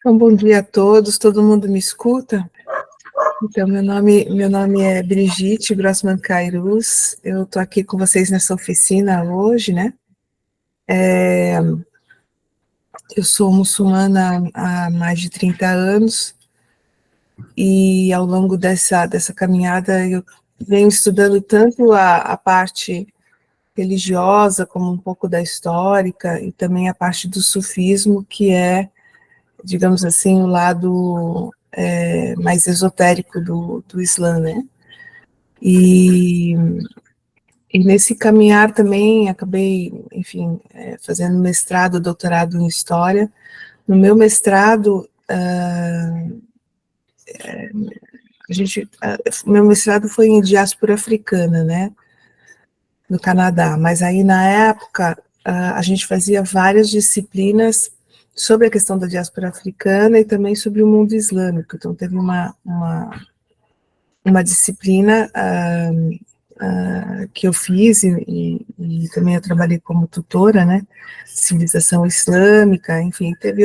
Então, bom dia a todos, todo mundo me escuta? Então, meu nome é Brigitte Grossman Cairuz, eu estou aqui com vocês nessa oficina hoje, né? Eu sou muçulmana há mais de 30 anos e ao longo dessa caminhada eu venho estudando tanto a parte religiosa como um pouco da histórica e também a parte do sufismo, que é, digamos assim, o lado mais esotérico do Islã, né? E nesse caminhar também acabei, enfim, fazendo mestrado, doutorado em História. No meu mestrado, meu mestrado foi em diáspora africana, né, no Canadá, mas aí na época a gente fazia várias disciplinas sobre a questão da diáspora africana e também sobre o mundo islâmico. Então teve uma disciplina que eu fiz e também eu trabalhei como tutora, né, civilização islâmica, enfim, teve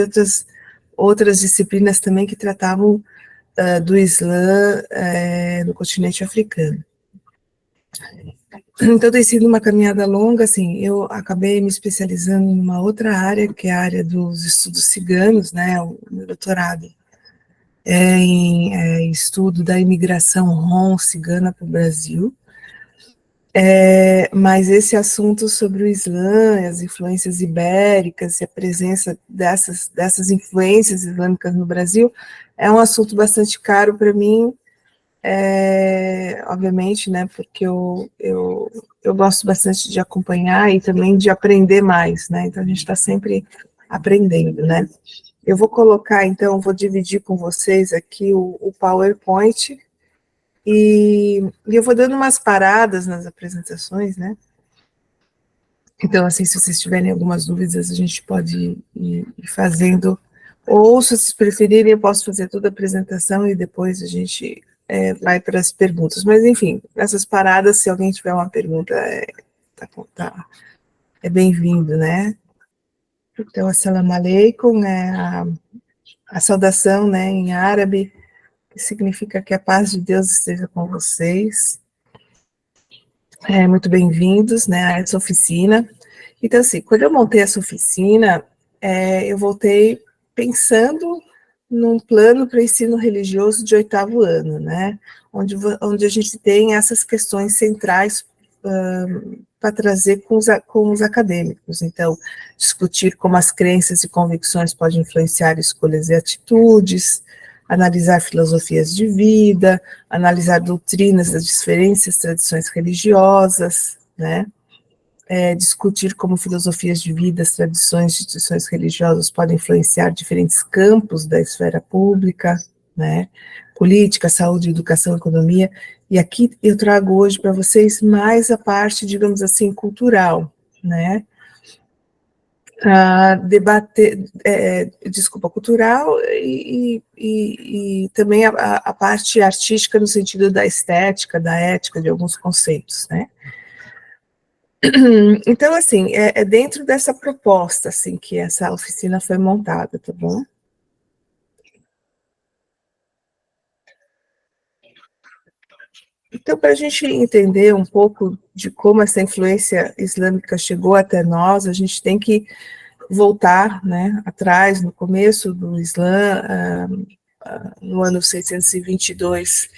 outras disciplinas também que tratavam do Islã no continente africano. Então tem sido uma caminhada longa, assim, eu acabei me especializando numa outra área, que é a área dos estudos ciganos, né, o meu doutorado em estudo da imigração Rom cigana para o Brasil. Mas esse assunto sobre o Islã, as influências ibéricas e a presença dessas influências islâmicas no Brasil é um assunto bastante caro para mim, obviamente, né, porque eu gosto bastante de acompanhar e também de aprender mais, né, então a gente está sempre aprendendo, né. Eu vou colocar, então, vou dividir com vocês aqui o PowerPoint, e eu vou dando umas paradas nas apresentações, né? Então, assim, se vocês tiverem algumas dúvidas, a gente pode ir fazendo, ou se vocês preferirem, eu posso fazer toda a apresentação e depois a gente vai para as perguntas. Mas, enfim, nessas paradas, se alguém tiver uma pergunta, é bem-vindo, né? Então, assalamu alaikum, a saudação, né, em árabe, que significa que a paz de Deus esteja com vocês. Muito bem-vindos, né, a essa oficina. Então, assim, quando eu montei essa oficina, eu voltei pensando num plano para ensino religioso de 8º ano, né, onde a gente tem essas questões centrais para trazer com os acadêmicos. Então, discutir como as crenças e convicções podem influenciar escolhas e atitudes, analisar filosofias de vida, analisar doutrinas das diferentes tradições religiosas, né? Discutir como filosofias de vida, as tradições e instituições religiosas podem influenciar diferentes campos da esfera pública, né? Política, saúde, educação, economia. E aqui eu trago hoje para vocês mais a parte, digamos assim, cultural, né? Cultural e também a parte artística no sentido da estética, da ética, de alguns conceitos, né? Então, assim, é dentro dessa proposta, assim, que essa oficina foi montada, tá bom? Então, para a gente entender um pouco de como essa influência islâmica chegou até nós, a gente tem que voltar, né, atrás, no começo do Islã, no ano 622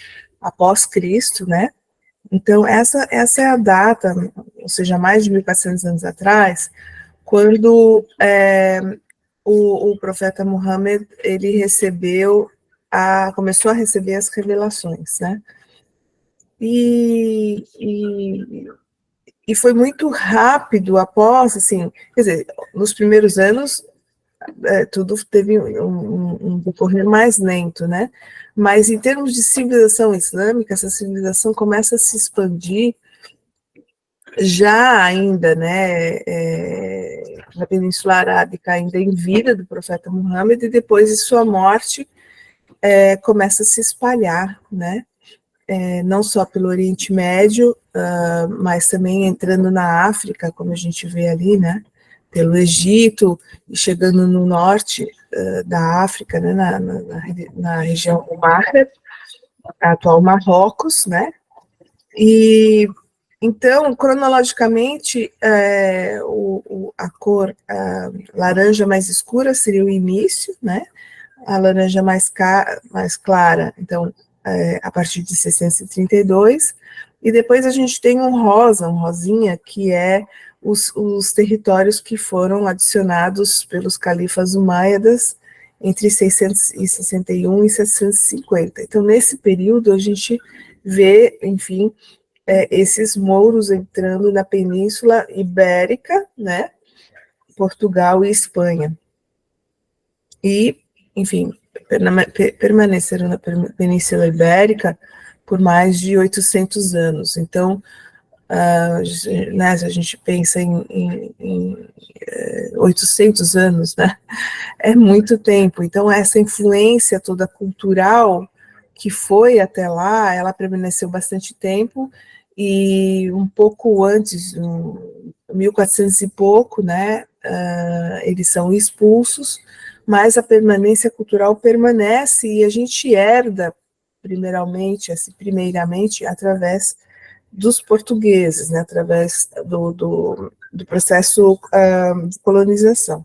após Cristo, né? Então, essa é a data, ou seja, mais de 1.400 anos atrás, quando o profeta Muhammad, ele começou a receber as revelações, né? E foi muito rápido após, assim, quer dizer, nos primeiros anos, tudo teve um decorrer mais lento, né? Mas em termos de civilização islâmica, essa civilização começa a se expandir já ainda, né, na Península Arábica, ainda em vida do profeta Muhammad, e depois de sua morte, começa a se espalhar, né, não só pelo Oriente Médio, mas também entrando na África, como a gente vê ali, né, pelo Egito, e chegando no norte, da África, né, na região do Maghreb, atual Marrocos, né, e então, cronologicamente, a cor laranja mais escura seria o início, né, a laranja mais clara, então, a partir de 632, e depois a gente tem um rosinha, que é os territórios que foram adicionados pelos califas umáiadas entre 661 e 750. Então, nesse período, a gente vê, enfim, esses mouros entrando na Península Ibérica, né, Portugal e Espanha. E, enfim, permaneceram na Península Ibérica por mais de 800 anos. Então, né, se a gente pensa em 800 anos, né, é muito tempo. Então, essa influência toda cultural que foi até lá, ela permaneceu bastante tempo, e um pouco antes, 1400 e pouco, né, eles são expulsos, mas a permanência cultural permanece, e a gente herda, primeiramente, através dos portugueses, né, através do processo de colonização.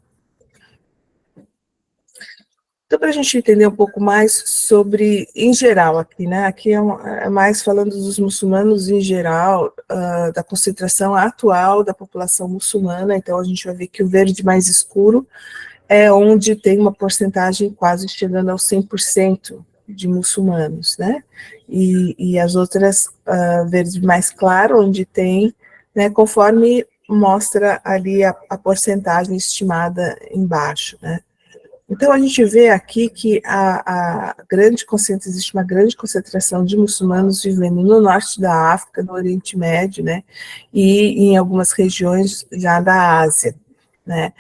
Então, para a gente entender um pouco mais sobre, em geral, aqui, né? Aqui é mais falando dos muçulmanos em geral, da concentração atual da população muçulmana. Então, a gente vai ver que o verde mais escuro é onde tem uma porcentagem quase chegando aos 100% de muçulmanos, né? E as outras, verde mais claro, onde tem, né, conforme mostra ali a porcentagem estimada embaixo, né? Então, a gente vê aqui que existe uma grande concentração de muçulmanos vivendo no norte da África, no Oriente Médio, né, e em algumas regiões já da Ásia, né.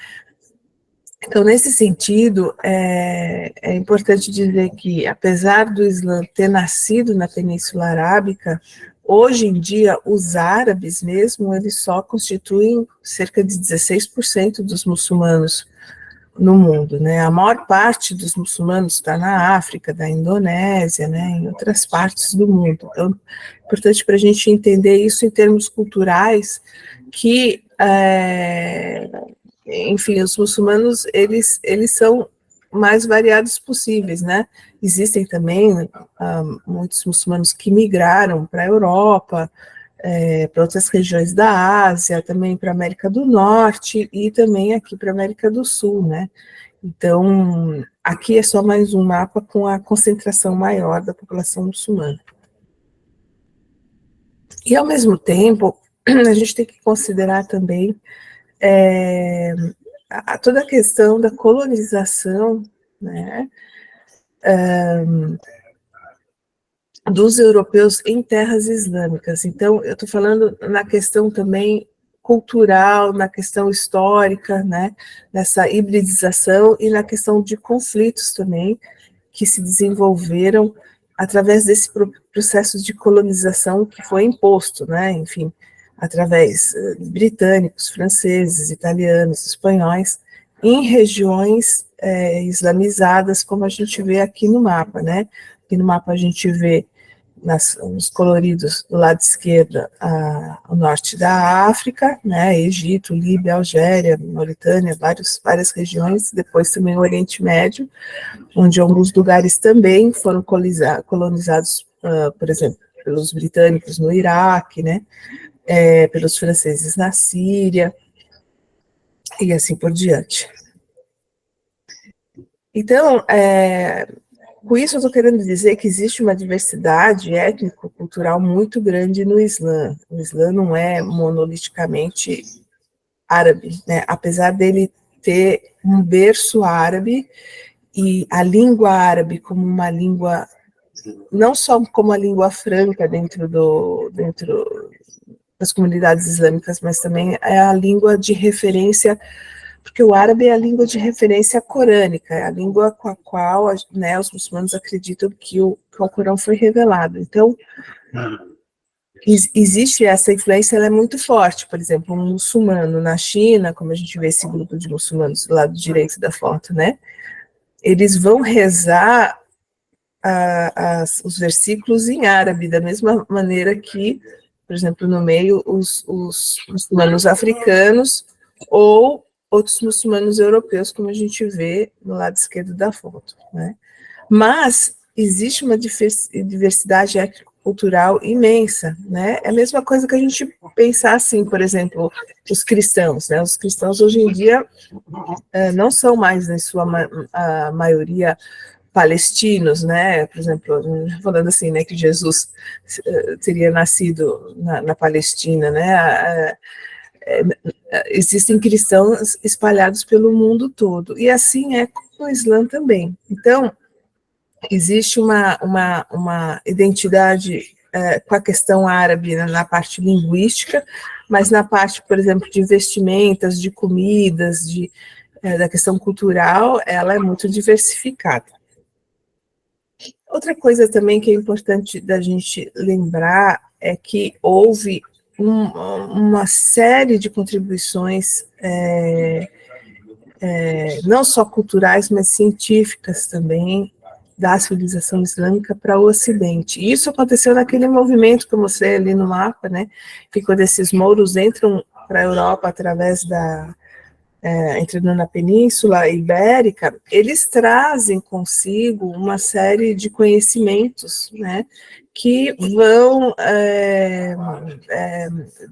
Então, nesse sentido, é importante dizer que, apesar do Islã ter nascido na Península Arábica, hoje em dia, os árabes mesmo, eles só constituem cerca de 16% dos muçulmanos no mundo, né? A maior parte dos muçulmanos está na África, da Indonésia, né, em outras partes do mundo. Então, é importante para a gente entender isso em termos culturais, que, enfim, os muçulmanos, eles são mais variados possíveis, né? Existem também muitos muçulmanos que migraram para a Europa, para outras regiões da Ásia, também para a América do Norte e também aqui para a América do Sul, né? Então, aqui é só mais um mapa com a concentração maior da população muçulmana. E, ao mesmo tempo, a gente tem que considerar também toda a questão da colonização, né, dos europeus em terras islâmicas. Então, eu estou falando na questão também cultural, na questão histórica, né, nessa hibridização e na questão de conflitos também que se desenvolveram através desse processo de colonização que foi imposto, né, enfim, através de britânicos, franceses, italianos, espanhóis, em regiões islamizadas, como a gente vê aqui no mapa, né. Aqui no mapa a gente vê nos coloridos do lado esquerdo o norte da África, né, Egito, Líbia, Algéria, Mauritânia, várias regiões, depois também o Oriente Médio, onde alguns lugares também foram colonizados, por exemplo, pelos britânicos no Iraque, né, pelos franceses na Síria, e assim por diante. Então, com isso, eu estou querendo dizer que existe uma diversidade étnico-cultural muito grande no Islã. O Islã não é monoliticamente árabe, né? Apesar dele ter um berço árabe e a língua árabe como uma língua, não só como a língua franca dentro das comunidades islâmicas, mas também é a língua de referência, porque o árabe é a língua de referência corânica, é a língua com a qual, né, os muçulmanos acreditam que o Corão foi revelado. Então, existe essa influência, ela é muito forte. Por exemplo, um muçulmano na China, como a gente vê esse grupo de muçulmanos do lado direito da foto, né, eles vão rezar os versículos em árabe, da mesma maneira que, por exemplo, no meio, os muçulmanos africanos ou outros muçulmanos europeus, como a gente vê no lado esquerdo da foto, né? Mas existe uma diversidade étnico-cultural imensa, né? É a mesma coisa que a gente pensar assim, por exemplo, os cristãos, né? Os cristãos hoje em dia não são mais, em sua a maioria, palestinos, né? Por exemplo, falando assim, né, que Jesus teria nascido na Palestina, né? Existem cristãos espalhados pelo mundo todo, e assim é com o Islã também. Então, existe uma identidade com a questão árabe, né, na parte linguística, mas na parte, por exemplo, de vestimentas, de comidas, da questão cultural, ela é muito diversificada. Outra coisa também que é importante da gente lembrar é que houve uma série de contribuições, não só culturais, mas científicas também, da civilização islâmica para o Ocidente. E isso aconteceu naquele movimento que eu mostrei ali no mapa, né, que quando esses mouros entram para a Europa através entrando na Península Ibérica, eles trazem consigo uma série de conhecimentos, né, que vão,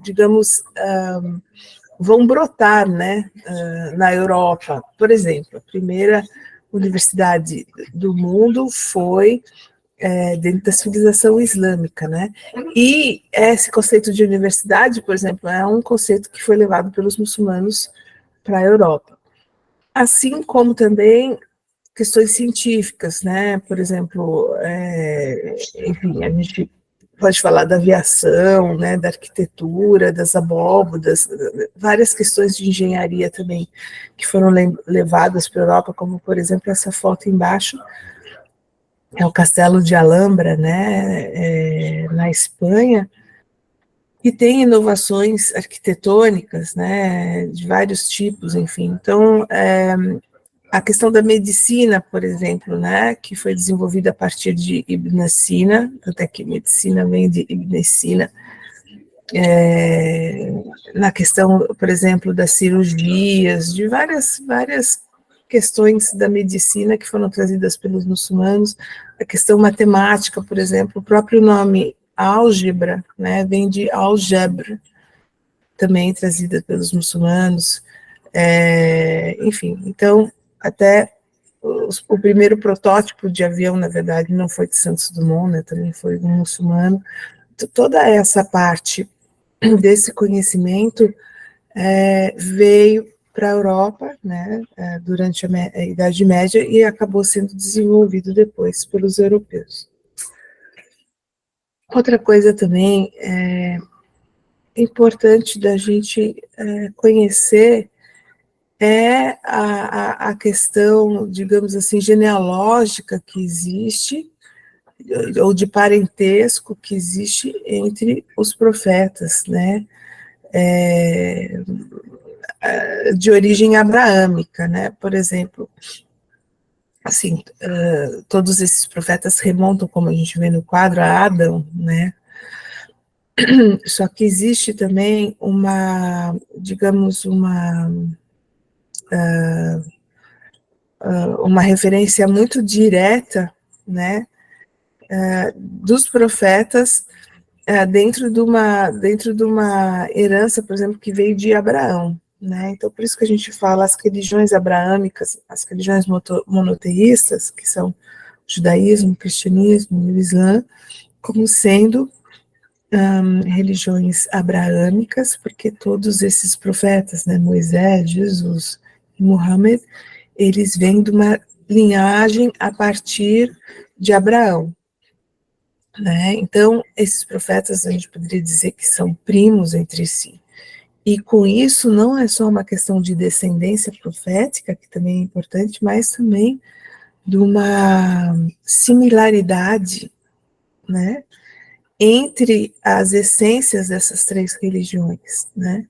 digamos, vão brotar, né, na Europa. Por exemplo, a primeira universidade do mundo foi dentro da civilização islâmica, né? E esse conceito de universidade, por exemplo, é um conceito que foi levado pelos muçulmanos para a Europa. Assim como também questões científicas, né? Por exemplo, enfim, a gente pode falar da aviação, né, da arquitetura, das abóbodas, várias questões de engenharia também que foram levadas para a Europa, como, por exemplo, essa foto embaixo, é o Castelo de Alhambra, né, na Espanha, e tem inovações arquitetônicas, né, de vários tipos, enfim. Então, a questão da medicina, por exemplo, né, que foi desenvolvida a partir de Ibn Sina, até que medicina vem de Ibn Sina, na questão, por exemplo, das cirurgias, de várias questões da medicina que foram trazidas pelos muçulmanos, a questão matemática, por exemplo, o próprio nome álgebra, né, vem de algebra, também trazida pelos muçulmanos, enfim, então, até o primeiro protótipo de avião, na verdade, não foi de Santos Dumont, né, também foi um muçulmano. Toda essa parte desse conhecimento veio para a Europa, né, durante a Idade Média, e acabou sendo desenvolvido depois pelos europeus. Outra coisa também importante da gente conhecer é a questão, digamos assim, genealógica que existe, ou de parentesco que existe entre os profetas, né, de origem abraâmica, né, por exemplo, assim, todos esses profetas remontam, como a gente vê no quadro, a Adão, né, só que existe também digamos, uma referência muito direta, né, dos profetas dentro de uma herança, por exemplo, que veio de Abraão, né? Então, por isso que a gente fala as religiões abraâmicas, as religiões monoteístas, que são o judaísmo, o cristianismo e o islã, como sendo religiões abraâmicas, porque todos esses profetas, né, Moisés, Jesus e Muhammad, eles vêm de uma linhagem a partir de Abraão, né? Então, esses profetas, a gente poderia dizer que são primos entre si. E com isso, não é só uma questão de descendência profética, que também é importante, mas também de uma similaridade, né, entre as essências dessas três religiões, né?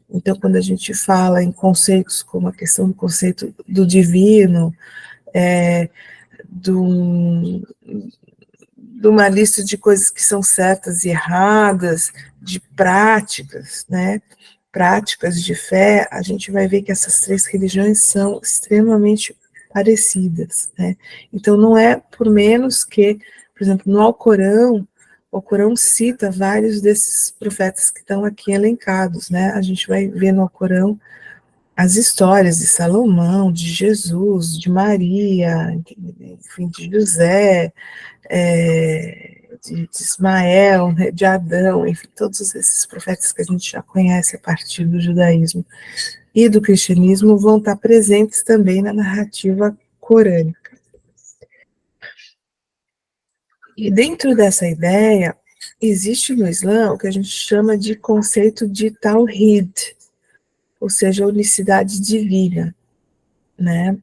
Então, quando a gente fala em conceitos como a questão do conceito do divino, de uma lista de coisas que são certas e erradas, de práticas, né? Práticas de fé, a gente vai ver que essas três religiões são extremamente parecidas, né? Então não é por menos que, por exemplo, no Alcorão, o Corão cita vários desses profetas que estão aqui elencados, né? A gente vai ver no Alcorão as histórias de Salomão, de Jesus, de Maria, enfim, de José, de Ismael, né, de Adão, enfim, todos esses profetas que a gente já conhece a partir do judaísmo e do cristianismo vão estar presentes também na narrativa corânica. E dentro dessa ideia, existe no Islã o que a gente chama de conceito de Tawhid, ou seja, unicidade divina, né?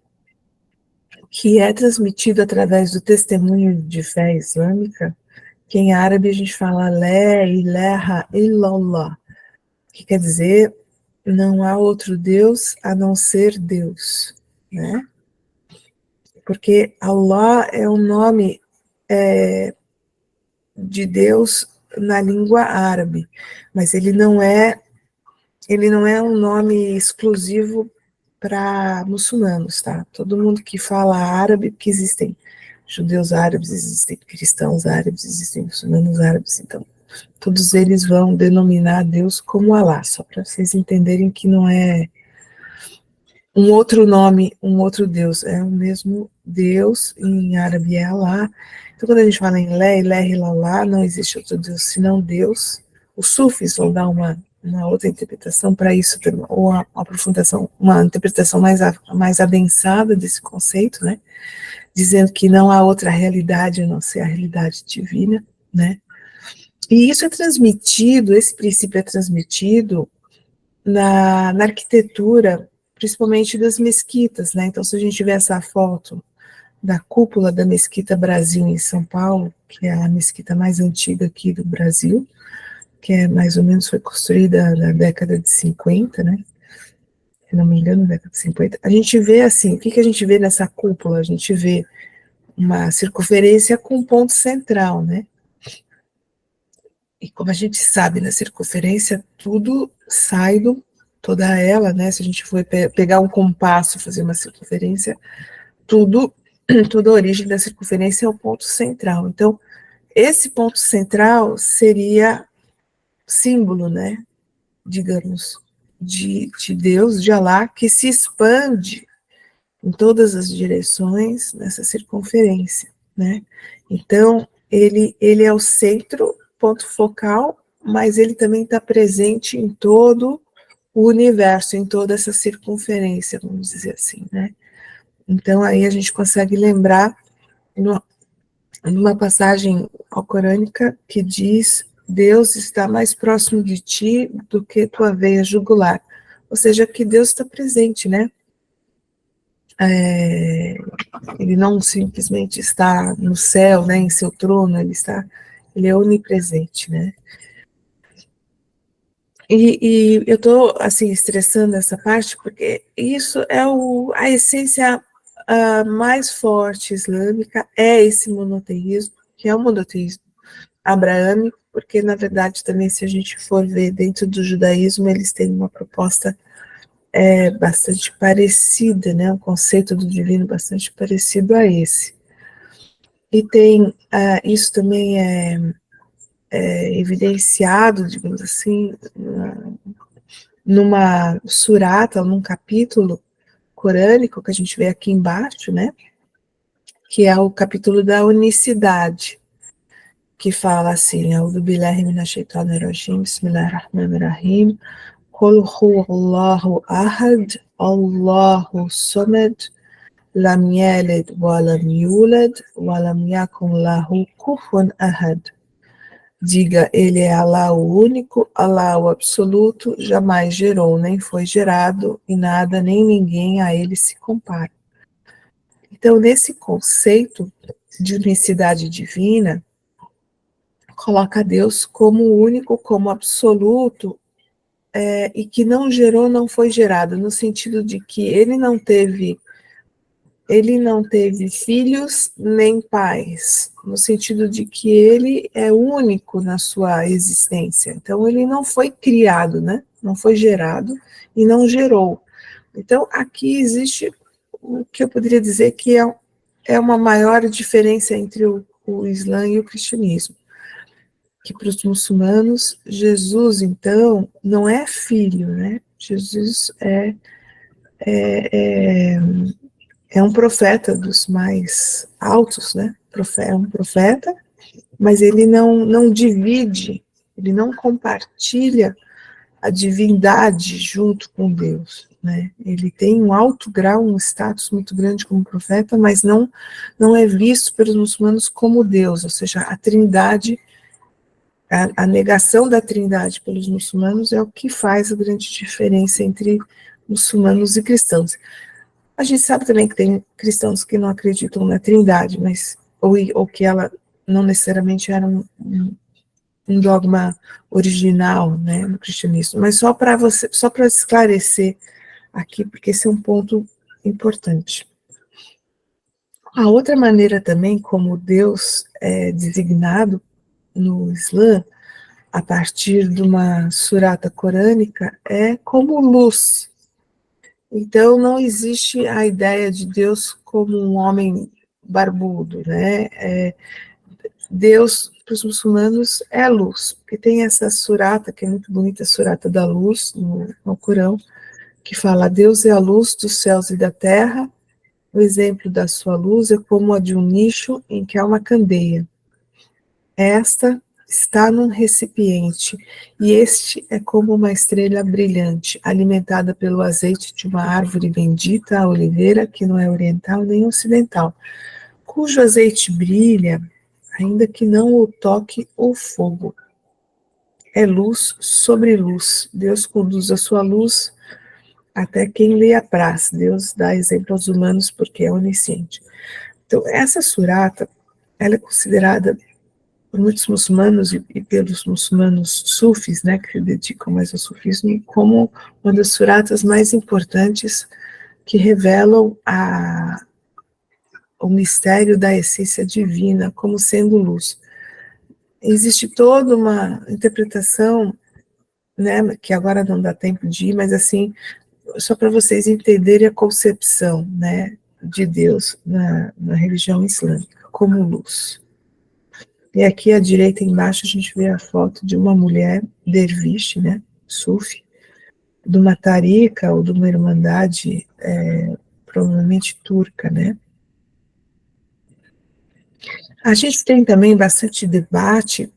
Que é transmitido através do testemunho de fé islâmica, que em árabe a gente fala La ilaha illallah, que quer dizer não há outro Deus a não ser Deus, né? Porque Allah é o nome de Deus na língua árabe, mas ele não é um nome exclusivo para muçulmanos, tá? Todo mundo que fala árabe, porque existem judeus árabes, existem cristãos árabes, existem muçulmanos árabes, então todos eles vão denominar Deus como Alá, só para vocês entenderem que não é um outro nome, um outro Deus, é o mesmo Deus, em árabe é Alá. Então, quando a gente fala em Lé, Ilé, Ilalá, não existe outro Deus senão Deus. Os sufis vão dar uma outra interpretação para isso, ou uma aprofundação, uma interpretação mais adensada desse conceito, né? Dizendo que não há outra realidade a não ser a realidade divina, né? E isso é transmitido, esse princípio é transmitido na arquitetura, principalmente das mesquitas, né? Então, se a gente vê essa foto da cúpula da Mesquita Brasil em São Paulo, que é a mesquita mais antiga aqui do Brasil, que é mais ou menos foi construída na década de 50, né? Se não me engano, na década de 50. A gente vê assim, o que a gente vê nessa cúpula? A gente vê uma circunferência com um ponto central, né? E como a gente sabe, na circunferência, tudo sai toda ela, né? Se a gente for pegar um compasso e fazer uma circunferência, toda a origem da circunferência é o ponto central. Então, esse ponto central seria símbolo, né? Digamos, de Deus, de Alá, que se expande em todas as direções nessa circunferência, né? Então, ele é o centro, ponto focal, mas ele também está presente em todo o universo, em toda essa circunferência, vamos dizer assim, né? Então, aí a gente consegue lembrar numa passagem alcorânica que diz: Deus está mais próximo de ti do que tua veia jugular. Ou seja, que Deus está presente, né? Ele não simplesmente está no céu, né, em seu trono, ele é onipresente, né? E eu estou assim estressando essa parte porque isso é a essência mais forte islâmica, é esse monoteísmo, que é o monoteísmo abraâmico, porque na verdade também, se a gente for ver dentro do judaísmo, eles têm uma proposta bastante parecida, né, um conceito do divino bastante parecido a esse. E tem, isso também é evidenciado, digamos assim, numa surata, num capítulo corânico, que a gente vê aqui embaixo, né, que é o capítulo da unicidade, que fala assim: A'udhu billahi minash shaitanir rajim, bismillahir rahmanir rahim, Qul huwallahu ahad, Allahu samad, lam yalid wa lam yulad, wa lam yakun lahu kufuwan ahad. Diga, ele é Alá o único, Alá o absoluto, jamais gerou, nem foi gerado, e nada nem ninguém a ele se compara. Então, nesse conceito de unicidade divina, coloca Deus como único, como absoluto, e que não gerou, não foi gerado, no sentido de que ele não teve ele não teve filhos nem pais, no sentido de que ele é único na sua existência. Então, ele não foi criado, né? Não foi gerado e não gerou. Então, aqui existe o que eu poderia dizer que é uma maior diferença entre o Islã e o cristianismo. Que para os muçulmanos, Jesus, então, não é filho, né? Jesus é um profeta dos mais altos, né? É um profeta, mas ele não divide, ele não compartilha a divindade junto com Deus, né? Ele tem um alto grau, um status muito grande como profeta, mas não é visto pelos muçulmanos como Deus, ou seja, a trindade, a negação da trindade pelos muçulmanos é o que faz a grande diferença entre muçulmanos e cristãos. A gente sabe também que tem cristãos que não acreditam na trindade, mas ou que ela não necessariamente era um dogma original, né, no cristianismo, mas só para esclarecer aqui, porque esse é um ponto importante. A outra maneira também como Deus é designado no Islã, a partir de uma surata corânica, é como luz. Então, não existe a ideia de Deus como um homem barbudo, né? Deus, para os muçulmanos, é luz, porque tem essa surata, que é muito bonita, a surata da luz, no Corão, que fala: Deus é a luz dos céus e da terra, o exemplo da sua luz é como a de um nicho em que há uma candeia. Esta está num recipiente, e este é como uma estrela brilhante, alimentada pelo azeite de uma árvore bendita, a oliveira, que não é oriental nem ocidental, cujo azeite brilha, ainda que não o toque o fogo. É luz sobre luz. Deus conduz a sua luz até quem lhe apraz. Deus dá exemplo aos humanos porque é onisciente. Então, essa surata, ela é considerada por muitos muçulmanos e pelos muçulmanos sufis, né, que se dedicam mais ao sufismo, como uma das suratas mais importantes que revelam o mistério da essência divina como sendo luz. Existe toda uma interpretação, né, que agora não dá tempo de ir, mas assim, só para vocês entenderem a concepção, né, de Deus na religião islâmica, como luz. E aqui à direita embaixo a gente vê a foto de uma mulher derviche, né, sufi, de uma tarica ou de uma irmandade provavelmente turca, né. A gente tem também bastante debate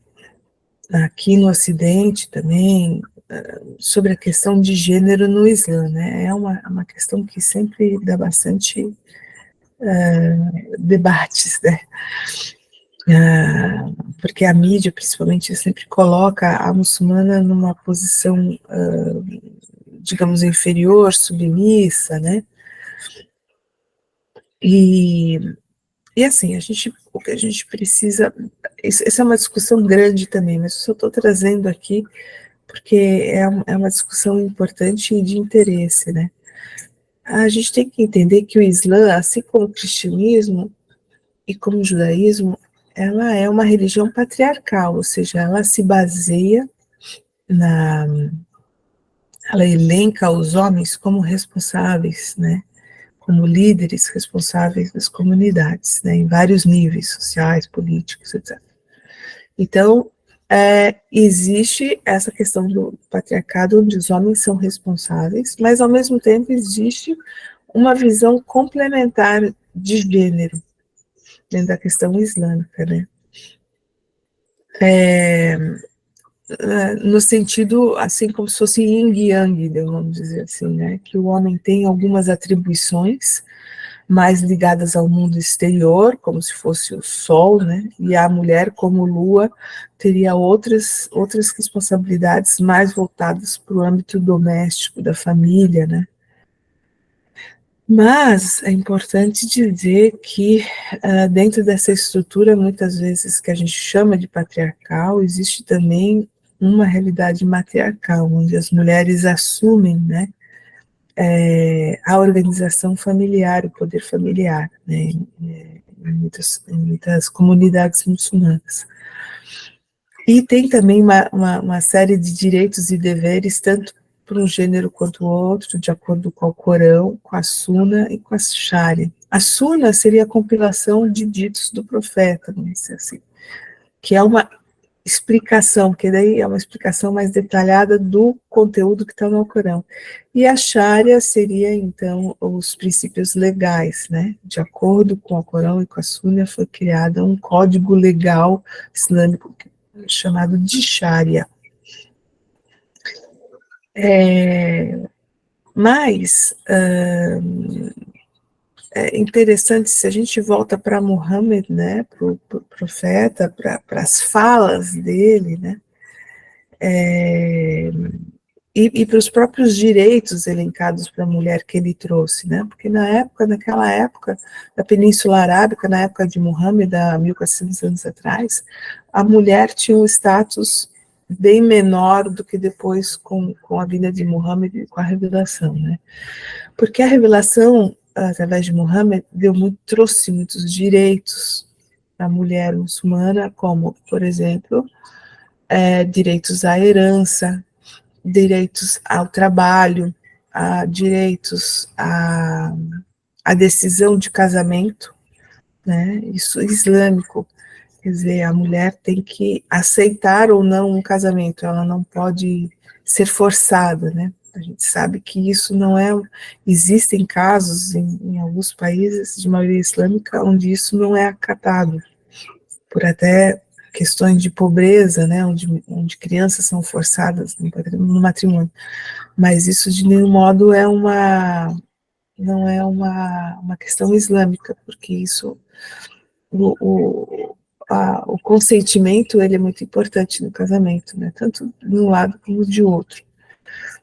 aqui no Ocidente também sobre a questão de gênero no Islã, né, é uma questão que sempre dá bastante debates, né, porque a mídia, principalmente, sempre coloca a muçulmana numa posição, digamos, inferior, submissa, né? E assim, o que a gente precisa, essa é uma discussão grande também, mas eu só estou trazendo aqui porque é uma discussão importante e de interesse, né? A gente tem que entender que o Islã, assim como o cristianismo e como o judaísmo, ela é uma religião patriarcal, ou seja, ela se baseia ela elenca os homens como responsáveis, né, como líderes responsáveis das comunidades, né, em vários níveis sociais, políticos, etc. Então, existe essa questão do patriarcado, onde os homens são responsáveis, mas ao mesmo tempo existe uma visão complementar de gênero dentro da questão islâmica, né? No sentido, assim, como se fosse yin e yang, vamos dizer assim, né? Que o homem tem algumas atribuições mais ligadas ao mundo exterior, como se fosse o sol, né? E a mulher, como lua, teria outras responsabilidades mais voltadas para o âmbito doméstico, da família, né? Mas é importante dizer que dentro dessa estrutura, muitas vezes, que a gente chama de patriarcal, existe também uma realidade matriarcal, onde as mulheres assumem, né, a organização familiar, o poder familiar, né, em muitas comunidades muçulmanas. E tem também uma série de direitos e deveres, tanto para um gênero quanto o outro, de acordo com o Corão, com a Suna e com a Sharia. A Suna seria a compilação de ditos do profeta, vamos dizer assim, que é uma explicação, que daí é uma explicação mais detalhada do conteúdo que está no Corão. E a Sharia seria, então, os princípios legais, né? De acordo com o Corão e com a Sunna, foi criado um código legal islâmico chamado de Sharia. Mas é interessante, se a gente volta para Muhammad, né, para o profeta, para as falas dele, né, e para os próprios direitos elencados para a mulher que ele trouxe, né, porque naquela época da Península Arábica, na época de Muhammad, há 1400 anos atrás, a mulher tinha um status bem menor do que depois com a vinda de Muhammad e com a revelação, né, porque a revelação através de Muhammad, trouxe muitos direitos à mulher muçulmana, como, por exemplo, direitos à herança, direitos ao trabalho, direitos à decisão de casamento, né? Isso islâmico, quer dizer, a mulher tem que aceitar ou não um casamento, ela não pode ser forçada, né? A gente sabe que isso não é. Existem casos em alguns países de maioria islâmica onde isso não é acatado, por até questões de pobreza, né? Onde crianças são forçadas no matrimônio. Mas isso de nenhum modo não é uma questão islâmica, porque isso. O consentimento ele é muito importante no casamento, né? Tanto de um lado como de outro.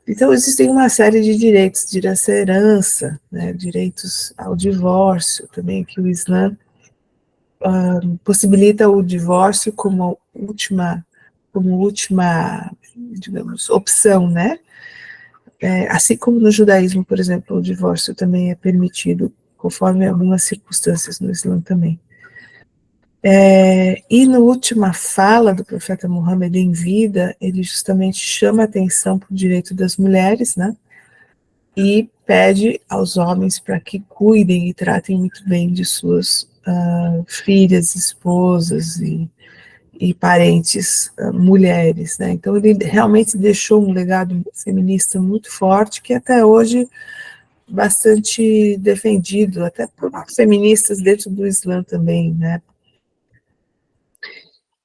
Então, existem uma série de direitos à herança, né, direitos ao divórcio também, que o Islã possibilita o divórcio como última, digamos, opção, né? Assim como no judaísmo, por exemplo, o divórcio também é permitido, conforme algumas circunstâncias no Islã também. E na última fala do profeta Muhammad em vida, ele justamente chama a atenção para o direito das mulheres, né? E pede aos homens para que cuidem e tratem muito bem de suas filhas, esposas e parentes mulheres, né? Então ele realmente deixou um legado feminista muito forte que até hoje bastante defendido, até por feministas dentro do Islã também, né?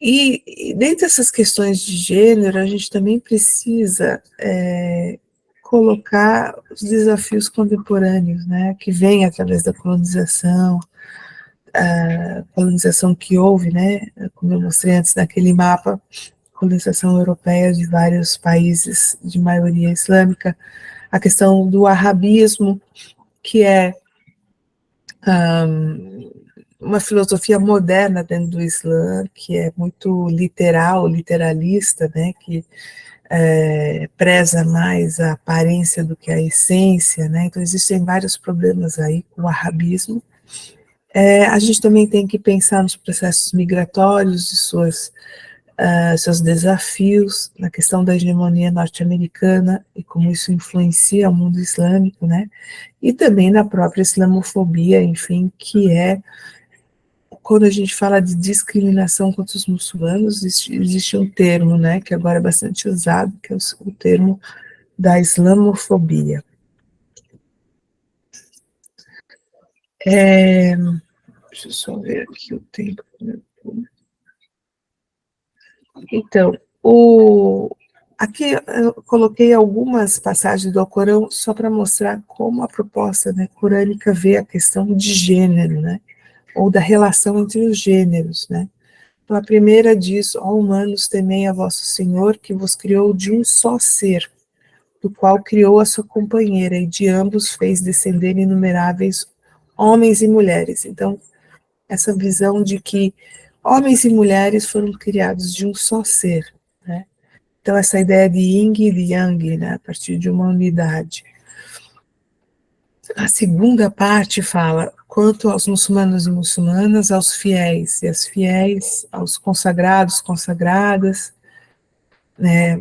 E dentre essas questões de gênero, a gente também precisa colocar os desafios contemporâneos, né, que vêm através da colonização, a colonização que houve, né, como eu mostrei antes naquele mapa, colonização europeia de vários países de maioria islâmica, a questão do arabismo, que é uma filosofia moderna dentro do Islã, que é muito literalista, né, que preza mais a aparência do que a essência, né, então existem vários problemas aí com o arabismo. A gente também tem que pensar nos processos migratórios e seus desafios, na questão da hegemonia norte-americana e como isso influencia o mundo islâmico, né, e também na própria islamofobia, enfim, que quando a gente fala de discriminação contra os muçulmanos, existe um termo, né, que agora é bastante usado, que é o termo da islamofobia. Deixa eu só ver aqui o tempo. Então, aqui eu coloquei algumas passagens do Alcorão só para mostrar como a proposta, né, corânica vê a questão de gênero, né, ou da relação entre os gêneros, né. Então, a primeira diz: ó humanos, temei a vosso Senhor, que vos criou de um só ser, do qual criou a sua companheira, e de ambos fez descender inumeráveis homens e mulheres. Então, essa visão de que homens e mulheres foram criados de um só ser, né? Então, essa ideia de yin e de yang, né, a partir de uma unidade. A segunda parte fala quanto aos muçulmanos e muçulmanas, aos fiéis, e as fiéis, aos consagrados, consagradas, né,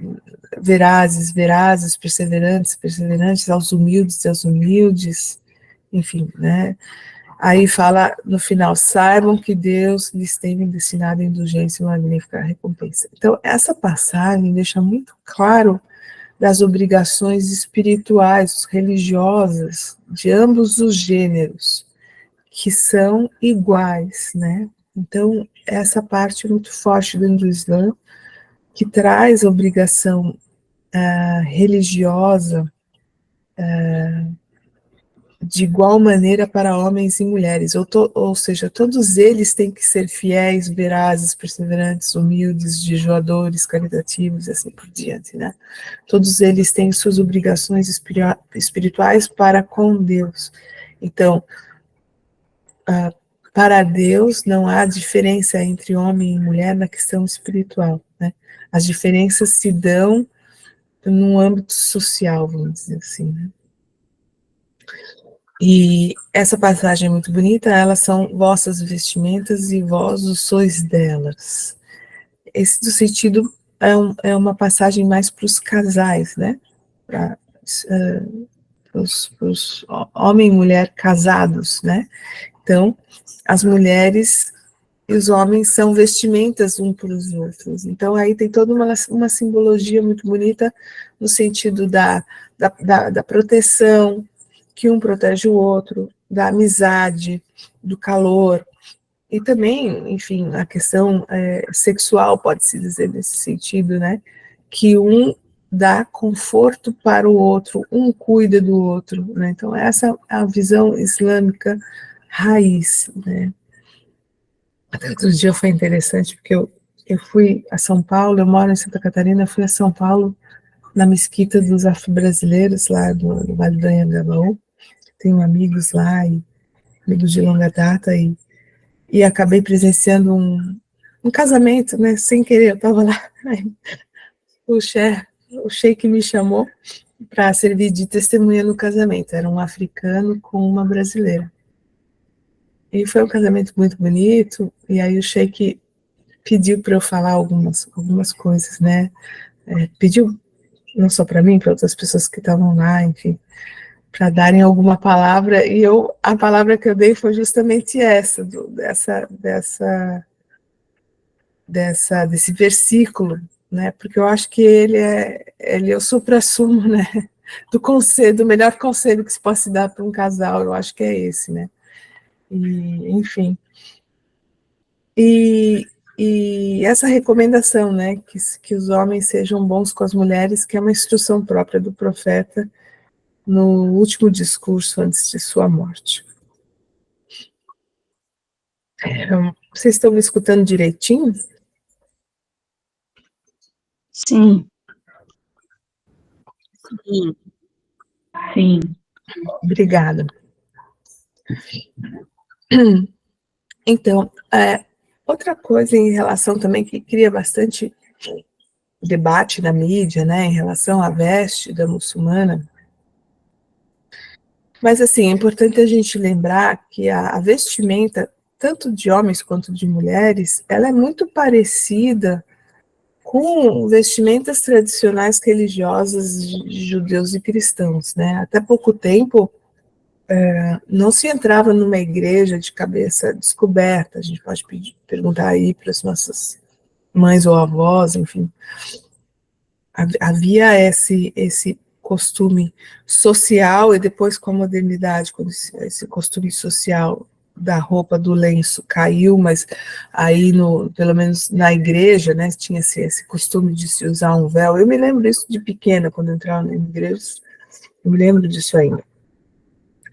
verazes, verazes, perseverantes, perseverantes, aos humildes, aos humildes, enfim, né? Aí fala no final, saibam que Deus lhes tem destinado a indulgência e uma magnífica recompensa. Então, essa passagem deixa muito claro das obrigações espirituais, religiosas, de ambos os gêneros, que são iguais, né? Então, essa parte é muito forte dentro do Islã, que traz obrigação religiosa de igual maneira para homens e mulheres, ou seja, todos eles têm que ser fiéis, verazes, perseverantes, humildes, jejuadores, caritativos e assim por diante, né? Todos eles têm suas obrigações espirituais para com Deus. Então, para Deus não há diferença entre homem e mulher na questão espiritual, né? As diferenças se dão no âmbito social, vamos dizer assim, né? E essa passagem é muito bonita, elas são vossas vestimentas e vós os sois delas. Esse do sentido é uma passagem mais para os casais, né? Para os homem e mulher casados, né? Então, as mulheres e os homens são vestimentas um para os outros. Então, aí tem toda uma simbologia muito bonita no sentido da proteção, que um protege o outro, da amizade, do calor, e também, enfim, a questão sexual, pode-se dizer nesse sentido, né? Que um dá conforto para o outro, um cuida do outro, né? Então, essa é a visão islâmica raiz, né? Até outro dia foi interessante, porque eu fui a São Paulo, eu moro em Santa Catarina, fui a São Paulo, na mesquita dos afro-brasileiros, lá do Vale do Anhangabaú, tenho amigos lá, e amigos de longa data, e acabei presenciando um casamento, né, sem querer, eu estava lá, aí, o sheik me chamou para servir de testemunha no casamento, era um africano com uma brasileira. E foi um casamento muito bonito, e aí o sheik pediu para eu falar algumas coisas, né, pediu não só para mim, para outras pessoas que estavam lá, enfim, para darem alguma palavra, e a palavra que eu dei foi justamente essa, desse versículo, né, porque eu acho que ele é o suprassumo, né, do melhor conselho que se possa dar para um casal, eu acho que é esse, né, e, enfim, e, e essa recomendação, né, que os homens sejam bons com as mulheres, que é uma instrução própria do profeta, no último discurso antes de sua morte. Vocês estão me escutando direitinho? Sim. Sim. Sim. Obrigada. Então, outra coisa em relação também que cria bastante debate na mídia, né, em relação à veste da muçulmana, mas assim, é importante a gente lembrar que a vestimenta, tanto de homens quanto de mulheres, ela é muito parecida com vestimentas tradicionais religiosas de judeus e cristãos, né? Até pouco tempo, não se entrava numa igreja de cabeça descoberta, a gente pode perguntar aí para as nossas mães ou avós, enfim. Havia esse costume social, e depois com a modernidade, quando esse costume social da roupa, do lenço caiu, mas aí, pelo menos na igreja, né, tinha esse costume de se usar um véu. Eu me lembro disso de pequena, quando eu entrava na igreja, eu me lembro disso ainda.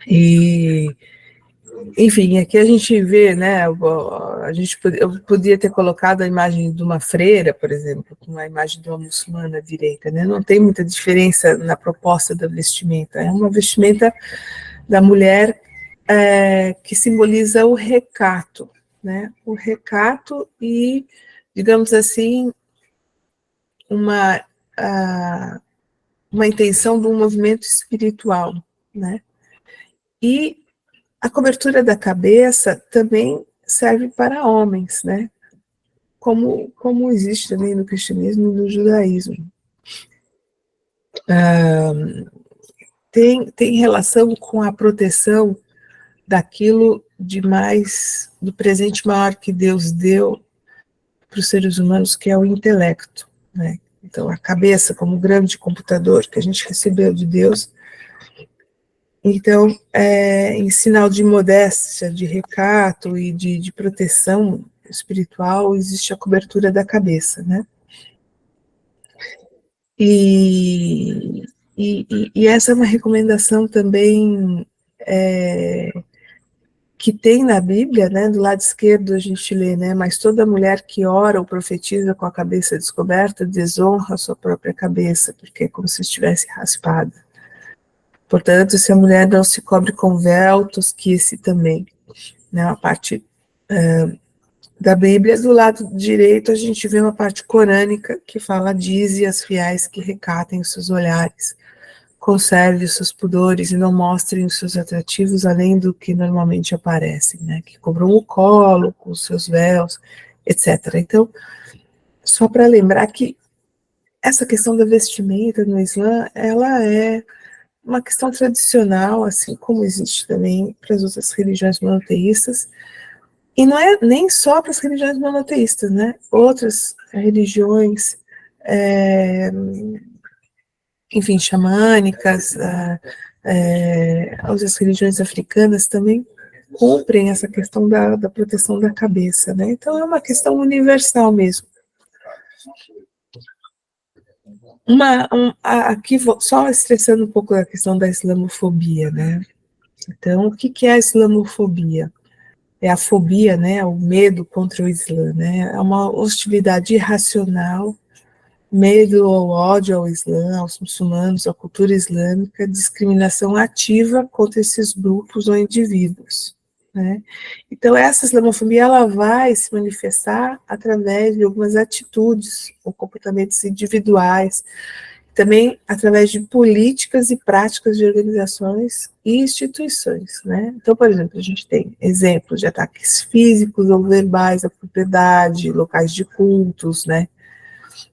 E, enfim, aqui a gente vê, né, eu podia ter colocado a imagem de uma freira, por exemplo, com a imagem de uma muçulmana à direita, né, não tem muita diferença na proposta da vestimenta, é uma vestimenta da mulher que simboliza o recato, né, o recato e, digamos assim, uma, uma intenção de um movimento espiritual, né. E a cobertura da cabeça também serve para homens, né? Como existe também no cristianismo e no judaísmo. Tem relação com a proteção daquilo de mais, do presente maior que Deus deu para os seres humanos, que é o intelecto, né? Então, a cabeça como grande computador que a gente recebeu de Deus. Então, em sinal de modéstia, de recato e de proteção espiritual, existe a cobertura da cabeça, né? E essa é uma recomendação também que tem na Bíblia, né? Do lado esquerdo a gente lê, né? Mas toda mulher que ora ou profetiza com a cabeça descoberta desonra a sua própria cabeça, porque é como se estivesse raspada. Portanto, se a mulher não se cobre com véu, tosquice também. Né? A parte da Bíblia, do lado direito, a gente vê uma parte corânica que fala: dize as fiéis que recatem os seus olhares, conserve os seus pudores e não mostrem os seus atrativos além do que normalmente aparecem, né? Que cobram o colo com os seus véus, etc. Então, só para lembrar que essa questão da vestimenta no Islã, ela é uma questão tradicional, assim como existe também para as outras religiões monoteístas, e não é nem só para as religiões monoteístas, né? Outras religiões, enfim, xamânicas, outras religiões africanas também cumprem essa questão da proteção da cabeça, né? Então é uma questão universal mesmo. Aqui, só estressando um pouco a questão da islamofobia, né? Então, o que é a islamofobia? É a fobia, né? O medo contra o Islã, né? É uma hostilidade irracional, medo ou ódio ao Islã, aos muçulmanos, à cultura islâmica, discriminação ativa contra esses grupos ou indivíduos, né? Então, essa islamofobia, ela vai se manifestar através de algumas atitudes ou comportamentos individuais, também através de políticas e práticas de organizações e instituições, né? Então, por exemplo, a gente tem exemplos de ataques físicos ou verbais à propriedade, locais de cultos, né?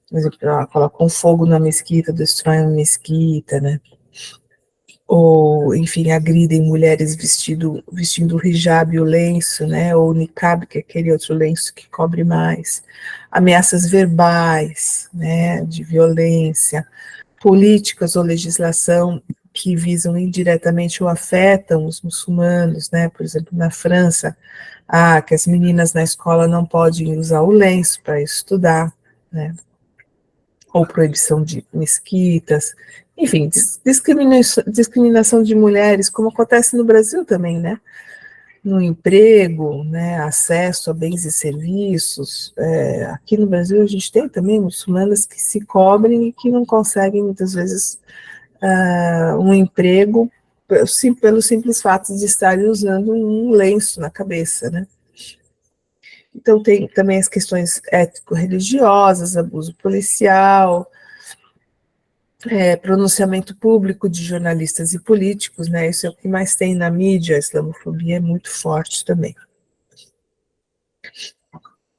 Por exemplo, ela coloca um fogo na mesquita, destrói uma mesquita, né? Ou, enfim, agridem mulheres vestindo o hijab e o lenço, né? Ou o niqab, que é aquele outro lenço que cobre mais. Ameaças verbais, né? De violência, políticas ou legislação que visam indiretamente ou afetam os muçulmanos, né? Por exemplo, na França, que as meninas na escola não podem usar o lenço para estudar, né? Ou proibição de mesquitas, enfim, discriminação de mulheres, como acontece no Brasil também, né? No emprego, né, acesso a bens e serviços. Aqui no Brasil a gente tem também muçulmanas que se cobrem e que não conseguem, muitas vezes, um emprego pelo simples fato de estarem usando um lenço na cabeça, né? Então tem também as questões ético-religiosas, abuso policial, pronunciamento público de jornalistas e políticos, né? Isso é o que mais tem na mídia, a islamofobia é muito forte também.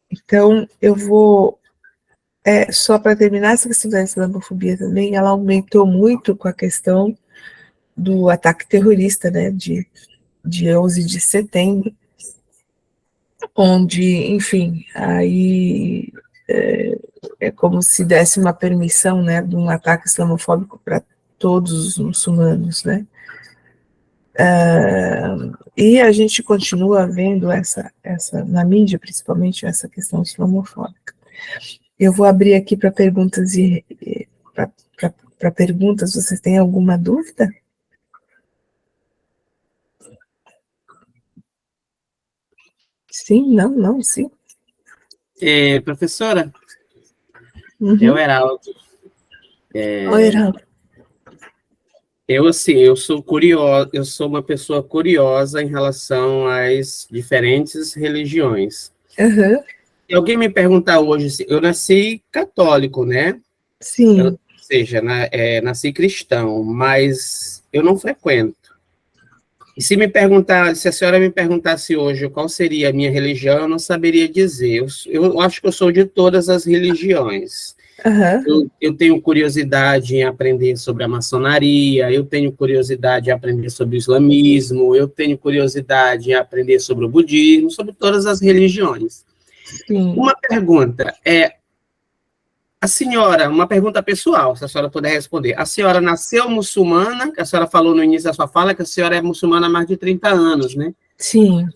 Então, eu vou, só para terminar, essa questão da islamofobia também, ela aumentou muito com a questão do ataque terrorista, né, de 11 de setembro, onde, enfim, aí é como se desse uma permissão, né, de um ataque islamofóbico para todos os muçulmanos, né. E a gente continua vendo essa na mídia, principalmente, essa questão islamofóbica. Eu vou abrir aqui para perguntas para perguntas. Vocês têm alguma dúvida? Sim, não, sim. Professora, Uhum. eu, Heraldo. Oi, Heraldo. Eu sou curioso, eu sou uma pessoa curiosa em relação às diferentes religiões. Uhum. Se alguém me perguntar hoje, eu nasci católico, né? Sim. Ou seja, nasci cristão, mas eu não frequento. E se a senhora me perguntasse hoje qual seria a minha religião, eu não saberia dizer. Eu acho que eu sou de todas as religiões. Eu tenho curiosidade em aprender sobre a maçonaria, eu tenho curiosidade em aprender sobre o islamismo, eu tenho curiosidade em aprender sobre o budismo, sobre todas as religiões. Sim. Uma pergunta a senhora, uma pergunta pessoal, se a senhora puder responder. A senhora nasceu muçulmana, que a senhora falou no início da sua fala, que a senhora é muçulmana há mais de 30 anos, né? Sim.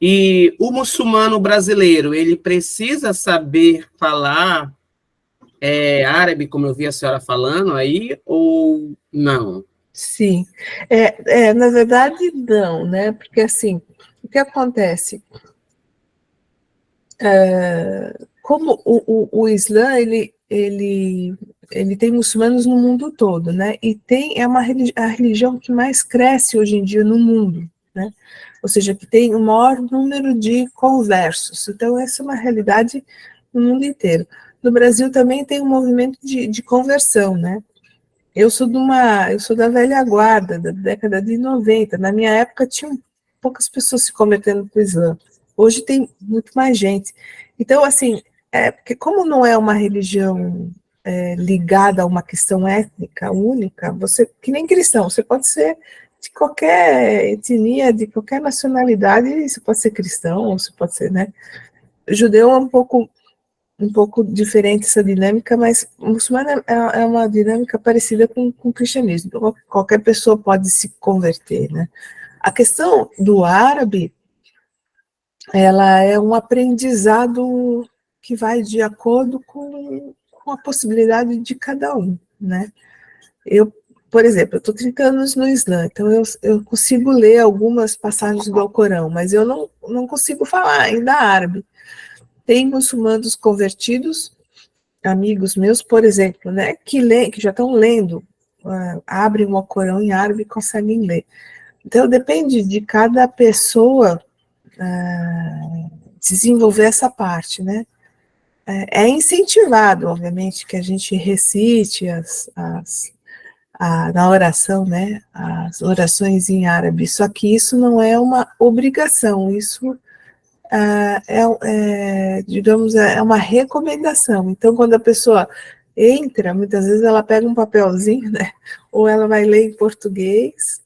E o muçulmano brasileiro, ele precisa saber falar árabe, como eu vi a senhora falando aí, ou não? Sim. Na verdade, não, né? Porque, assim, o que acontece? Como o Islã, ele tem muçulmanos no mundo todo, né? E a religião que mais cresce hoje em dia no mundo, né? Ou seja, que tem o maior número de conversos. Então, essa é uma realidade no mundo inteiro. No Brasil também tem um movimento de conversão, né? Eu sou da velha guarda, da década de 90. Na minha época, tinham poucas pessoas se convertendo para o Islã. Hoje tem muito mais gente. Então, assim, porque como não é uma religião ligada a uma questão étnica única, que nem cristão, você pode ser de qualquer etnia, de qualquer nacionalidade, você pode ser cristão, ou você pode ser, né? Judeu é um pouco diferente essa dinâmica, mas o muçulmano é uma dinâmica parecida com o cristianismo. Então, qualquer pessoa pode se converter, né? A questão do árabe, ela é um aprendizado que vai de acordo com a possibilidade de cada um, né? Por exemplo, eu estou 30 anos no Islã, então eu consigo ler algumas passagens do Alcorão, mas eu não consigo falar ainda árabe. Tem muçulmanos convertidos, amigos meus, por exemplo, né, que já estão lendo, abrem o Alcorão em árabe e conseguem ler. Então, depende de cada pessoa desenvolver essa parte, né? É incentivado, obviamente, que a gente recite na oração, né, as orações em árabe, só que isso não é uma obrigação, isso digamos, é uma recomendação. Então, quando a pessoa entra, muitas vezes ela pega um papelzinho, né, ou ela vai ler em português,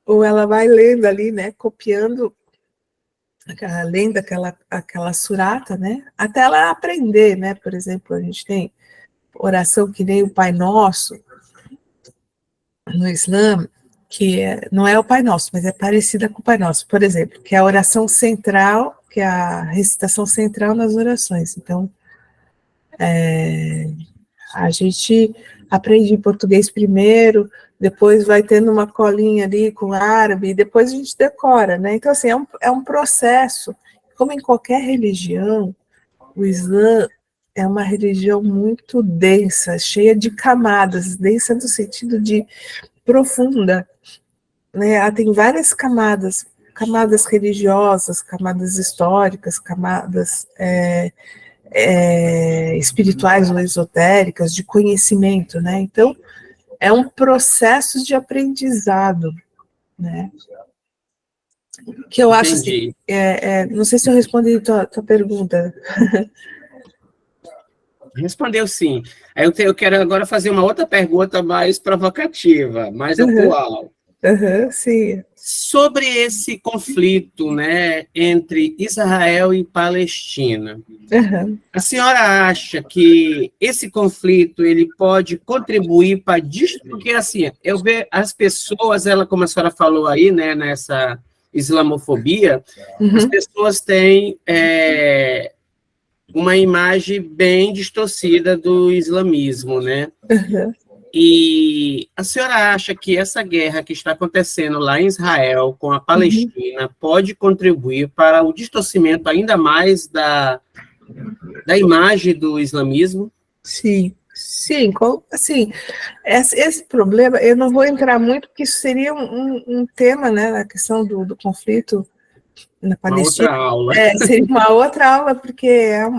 ou ela vai lendo ali, né, copiando, lendo aquela surata, né, até ela aprender, né, por exemplo, a gente tem oração que nem o Pai Nosso, no Islã, que não é o Pai Nosso, mas é parecida com o Pai Nosso, por exemplo, que é a oração central, que é a recitação central nas orações. Então, a gente aprende em português primeiro, depois vai tendo uma colinha ali com árabe, e depois a gente decora, né? Então, assim, é um processo. Como em qualquer religião, o Islã é uma religião muito densa, cheia de camadas, densa no sentido de profunda, né? Ela tem várias camadas religiosas, camadas históricas, camadas espirituais ou esotéricas, de conhecimento, né? Então, é um processo de aprendizado, né? Que eu acho assim, não sei se eu respondi a tua pergunta. Respondeu sim. Aí eu quero agora fazer uma outra pergunta mais provocativa, mais atual. Sim. Sobre esse conflito, né, entre Israel e Palestina. A senhora acha que esse conflito ele pode contribuir para porque assim, eu vejo as pessoas, como a senhora falou aí, né, nessa islamofobia, as pessoas têm uma imagem bem distorcida do islamismo, né? E a senhora acha que essa guerra que está acontecendo lá em Israel com a Palestina pode contribuir para o distorcimento ainda mais da imagem do islamismo? Sim, assim, esse problema, eu não vou entrar muito, porque isso seria um tema, né, a questão do conflito na Palestina. Uma outra aula. Seria uma outra aula, porque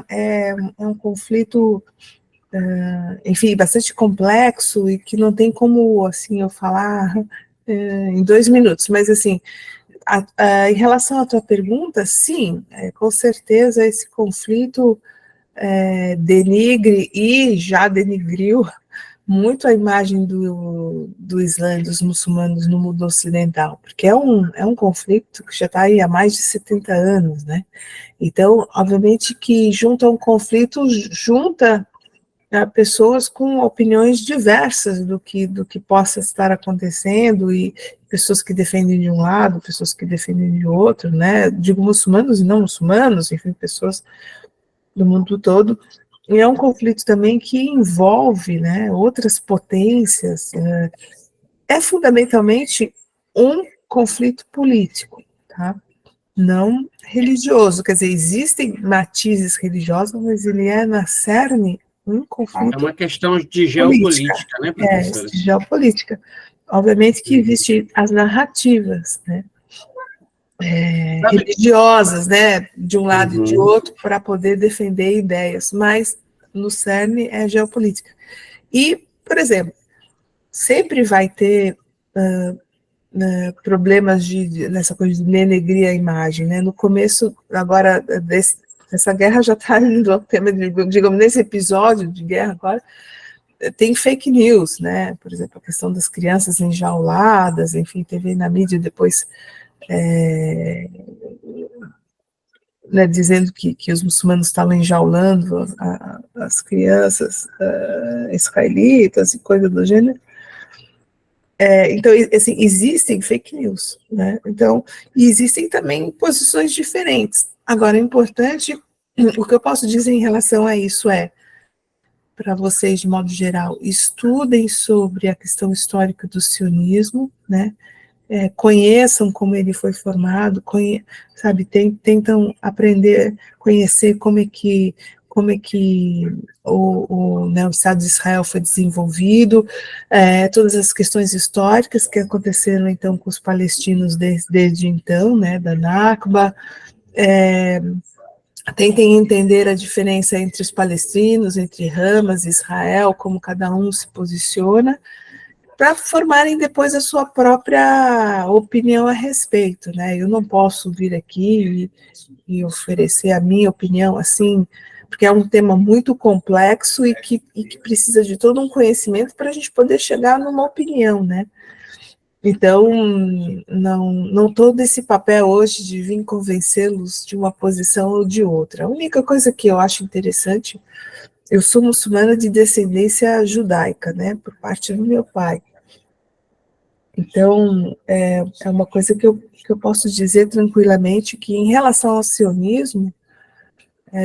é um conflito, enfim, bastante complexo, e que não tem como, assim, eu falar em 2 minutos, mas assim, em relação à tua pergunta, sim, com certeza esse conflito denigre e já denigriu muito a imagem do Islã e dos muçulmanos no mundo ocidental, porque é um conflito que já está aí há mais de 70 anos, né? Então, obviamente que junta um conflito, junta pessoas com opiniões diversas do que possa estar acontecendo, e pessoas que defendem de um lado, pessoas que defendem de outro, né? Digo muçulmanos e não muçulmanos, enfim, pessoas do mundo todo. E é um conflito também que envolve, né, outras potências. É fundamentalmente um conflito político, tá? Não religioso. Quer dizer, existem matizes religiosos, mas ele é, na cerne, um conflito. É uma questão de geopolítica, né, professora? De geopolítica. Obviamente que existem as narrativas, né? Religiosas, né, de um lado e de outro, para poder defender ideias, mas no cerne é geopolítica. E, por exemplo, sempre vai ter problemas nessa coisa de denegrir a imagem, né? No começo, agora, essa guerra já está indo ao tema, digamos, nesse episódio de guerra agora, tem fake news, né? Por exemplo, a questão das crianças enjauladas, enfim, teve na mídia depois né, dizendo que os muçulmanos estavam enjaulando as crianças israelitas e coisa do gênero. Então, assim, existem fake news, né? Então, e existem também posições diferentes. Agora, é importante, o que eu posso dizer em relação a isso para vocês, de modo geral, estudem sobre a questão histórica do sionismo, né? Conheçam como ele foi formado, sabe, tentam aprender, conhecer como é que o Estado de Israel foi desenvolvido, todas as questões históricas que aconteceram então com os palestinos desde então, né, da Nakba, tentem entender a diferença entre os palestinos, entre Hamas e Israel, como cada um se posiciona, para formarem depois a sua própria opinião a respeito, né? Eu não posso vir aqui e oferecer a minha opinião assim, porque é um tema muito complexo e que precisa de todo um conhecimento para a gente poder chegar numa opinião, né? Então, não estou nesse papel hoje de vir convencê-los de uma posição ou de outra. A única coisa que eu acho interessante, eu sou muçulmana de descendência judaica, né, por parte do meu pai. Então, é uma coisa que eu posso dizer tranquilamente, que em relação ao sionismo,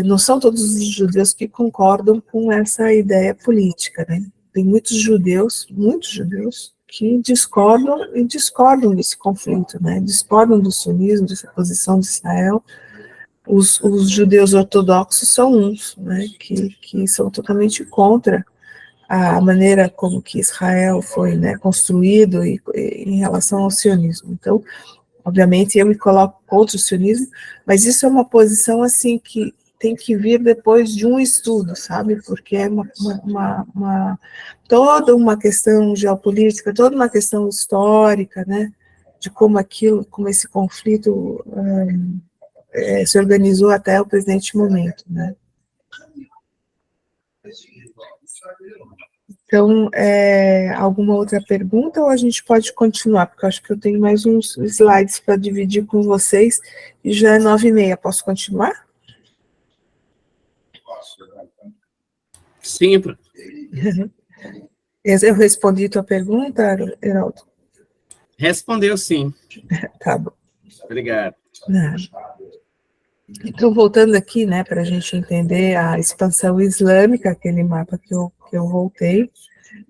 não são todos os judeus que concordam com essa ideia política, né? Tem muitos judeus, que discordam desse conflito, né? Discordam do sionismo, dessa posição de Israel. Os judeus ortodoxos são uns, né? Que são totalmente contra a maneira como que Israel foi, né, construído em relação ao sionismo. Então, obviamente, eu me coloco contra o sionismo, mas isso é uma posição assim que tem que vir depois de um estudo, sabe? Porque é toda uma questão geopolítica, toda uma questão histórica, né? De como esse conflito se organizou até o presente momento, né? Então, alguma outra pergunta ou a gente pode continuar? Porque eu acho que eu tenho mais uns slides para dividir com vocês e já é 9h30. Posso continuar? Sim. Eu respondi tua pergunta, Heraldo? Respondeu sim. Tá bom. Obrigado. Então, voltando aqui, né, para a gente entender a expansão islâmica, aquele mapa que eu voltei,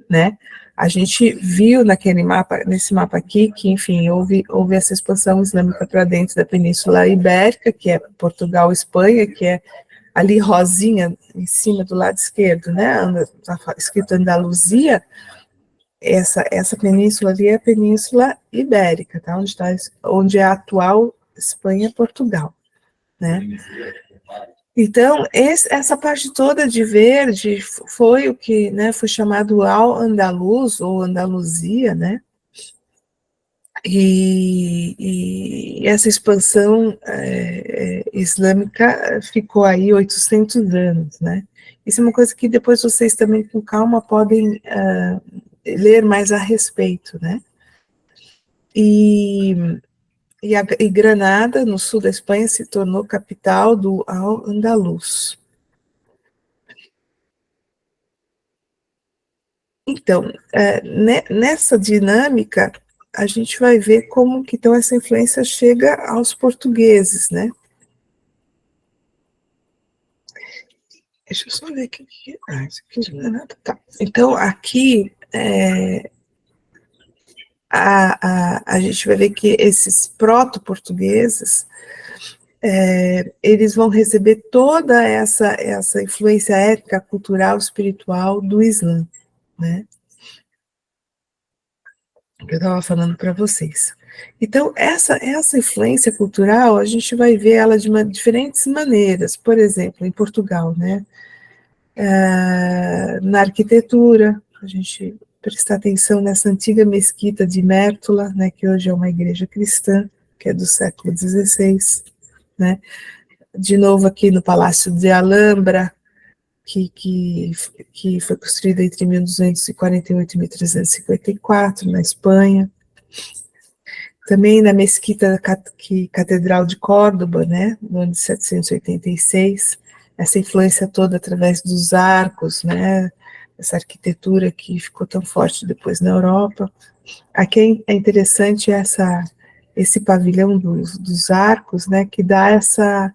né, a gente viu nesse mapa aqui, que, enfim, houve essa expansão islâmica para dentro da Península Ibérica, que é Portugal e Espanha, que é ali rosinha, em cima do lado esquerdo, né, está escrito Andaluzia. Essa península ali é a Península Ibérica, tá, onde é a atual Espanha e Portugal, né. Então, essa parte toda de verde foi o que, né, foi chamado Al-Andalus, ou Andaluzia, né, E essa expansão islâmica ficou aí 800 anos, né? Isso é uma coisa que depois vocês também, com calma, podem ler mais a respeito, né? E Granada, no sul da Espanha, se tornou capital do Al-Andalus. Então, nessa dinâmica, a gente vai ver como que então essa influência chega aos portugueses, né? Deixa eu só ver aqui. Isso aqui não é nada. Tá. Então, aqui a gente vai ver que esses proto-portugueses eles vão receber toda essa influência étnica, cultural, espiritual do Islã, né? Que eu estava falando para vocês. Então, essa influência cultural, a gente vai ver ela de diferentes maneiras. Por exemplo, em Portugal, né? Na arquitetura, a gente prestar atenção nessa antiga mesquita de Mértola, né, que hoje é uma igreja cristã, que é do século XVI, né? De novo aqui no Palácio de Alhambra, que foi construído entre 1248 e 1354, na Espanha. Também na mesquita Catedral de Córdoba, né, no ano de 786, essa influência toda através dos arcos, né, essa arquitetura que ficou tão forte depois na Europa. Aqui é interessante esse pavilhão dos arcos, né, que dá essa...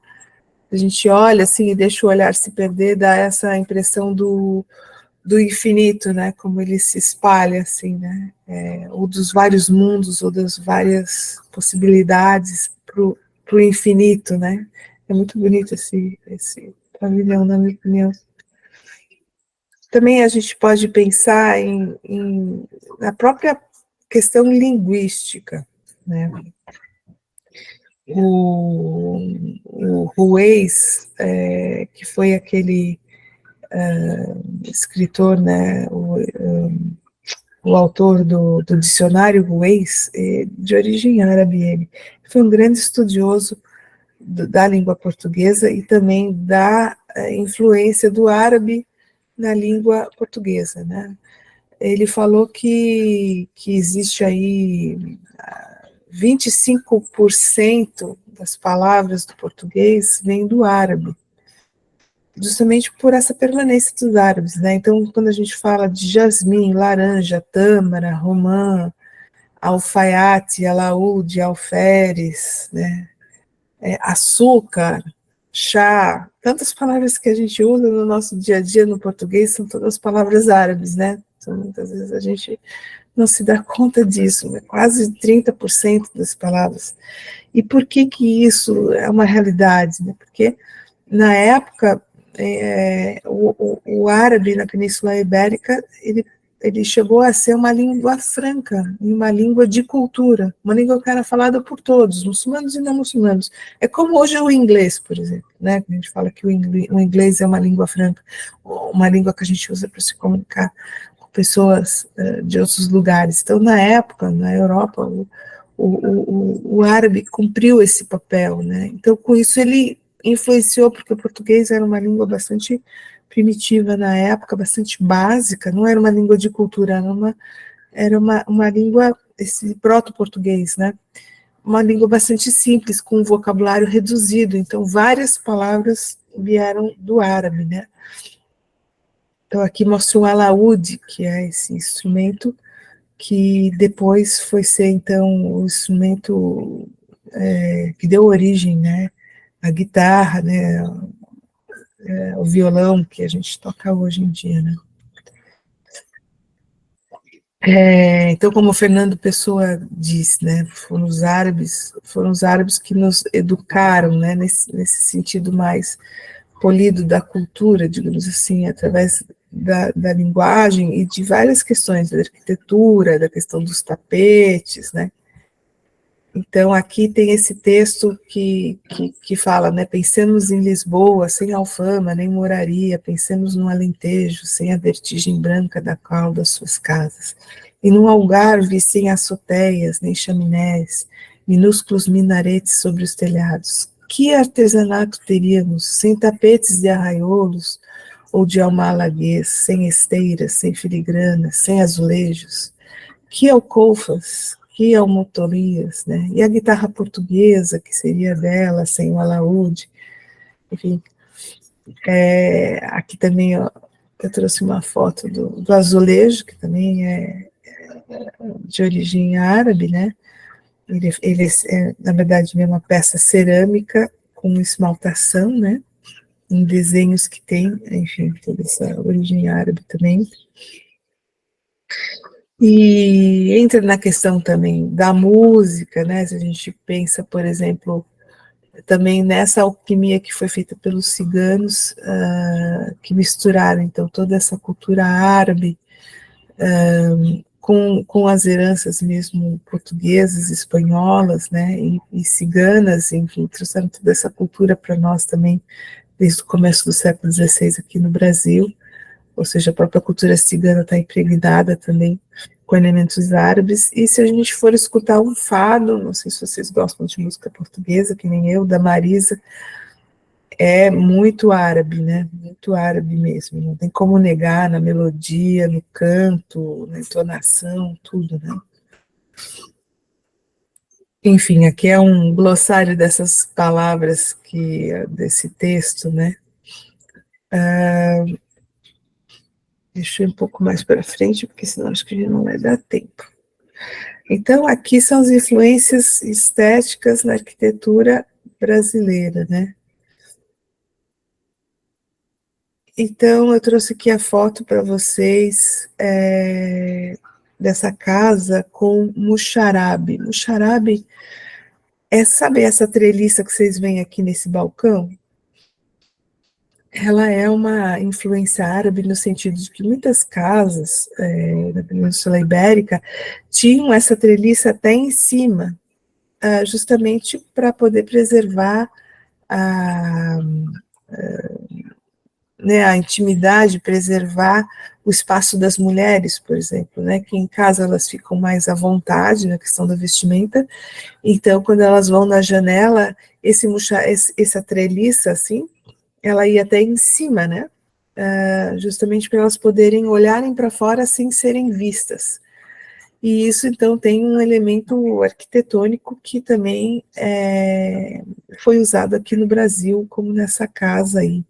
A gente olha assim e deixa o olhar se perder, dá essa impressão do infinito, né, como ele se espalha, assim, né, ou dos vários mundos, ou das várias possibilidades para o infinito, né. É muito bonito esse pavilhão, na minha opinião. Também a gente pode pensar na própria questão linguística, né. O Rueis, que foi aquele escritor, né, o autor do dicionário Rueis, de origem árabe, ele foi um grande estudioso da língua portuguesa e também da influência do árabe na língua portuguesa, né. Ele falou que existe aí 25% das palavras do português vêm do árabe, justamente por essa permanência dos árabes, né? Então, quando a gente fala de jasmim, laranja, tâmara, romã, alfaiate, alaúde, alferes, né? Açúcar, chá, tantas palavras que a gente usa no nosso dia a dia no português são todas palavras árabes, né? Então, muitas vezes a gente não se dá conta disso, né? Quase 30% das palavras. E por que isso é uma realidade, né? Porque, na época, o árabe na Península Ibérica, ele chegou a ser uma língua franca, uma língua de cultura, uma língua que era falada por todos, muçulmanos e não muçulmanos. É como hoje o inglês, por exemplo, né? A gente fala que o inglês é uma língua franca, uma língua que a gente usa para se comunicar com pessoas de outros lugares. Então, na época, na Europa, o árabe cumpriu esse papel, né? Então, com isso, ele influenciou, porque o português era uma língua bastante primitiva na época, bastante básica, não era uma língua de cultura, era uma língua, esse proto-português, né? Uma língua bastante simples, com um vocabulário reduzido, então várias palavras vieram do árabe, né? Então aqui mostra o alaúde, que é esse instrumento que depois foi ser, então, o instrumento que deu origem, né, à guitarra, né, o violão que a gente toca hoje em dia, né. Então, como o Fernando Pessoa diz, né, foram os árabes que nos educaram, né, nesse sentido mais polido da cultura, digamos assim, através da linguagem e de várias questões, da arquitetura, da questão dos tapetes, né. Então, aqui tem esse texto que fala, né, pensemos em Lisboa, sem alfama, nem moraria, pensemos no Alentejo, sem a vertigem branca da qual das suas casas. e num algarve sem açoteias, nem chaminés, minúsculos minaretes sobre os telhados. Que artesanato teríamos sem tapetes de arraiolos ou de almalaguês, sem esteiras, sem filigranas, sem azulejos? Que alcofas, que almotorias, né? E a guitarra portuguesa, que seria dela, sem o alaúde, enfim. Aqui também ó, eu trouxe uma foto do azulejo, que também é de origem árabe, né? Ele na verdade, é uma peça cerâmica com esmaltação, né? Em desenhos que tem, enfim, toda essa origem árabe também. E entra na questão também da música, né? Se a gente pensa, por exemplo, também nessa alquimia que foi feita pelos ciganos, que misturaram, então, toda essa cultura árabe com as heranças mesmo portuguesas, espanholas, né, e ciganas, enfim, trouxeram toda essa cultura para nós também, desde o começo do século XVI aqui no Brasil, ou seja, a própria cultura cigana está impregnada também com elementos árabes, e se a gente for escutar um fado, não sei se vocês gostam de música portuguesa, que nem eu, da Marisa, é muito árabe, né? Muito árabe mesmo. Não tem como negar na melodia, no canto, na entonação, tudo, né? Enfim, aqui é um glossário dessas palavras desse texto, né? Deixa eu ir um pouco mais para frente, porque senão acho que não vai dar tempo. Então, aqui são as influências estéticas na arquitetura brasileira, né? Então, eu trouxe aqui a foto para vocês dessa casa com muxarabe. Muxarabe sabe essa treliça que vocês veem aqui nesse balcão? Ela é uma influência árabe no sentido de que muitas casas na Península Ibérica tinham essa treliça até em cima, justamente para poder preservar a intimidade, preservar o espaço das mulheres, por exemplo, né, que em casa elas ficam mais à vontade na questão da vestimenta, então quando elas vão na janela, essa treliça, assim, ela ia até em cima, né, justamente para elas poderem olharem para fora sem serem vistas. E isso, então, tem um elemento arquitetônico que também foi usado aqui no Brasil, como nessa casa aí,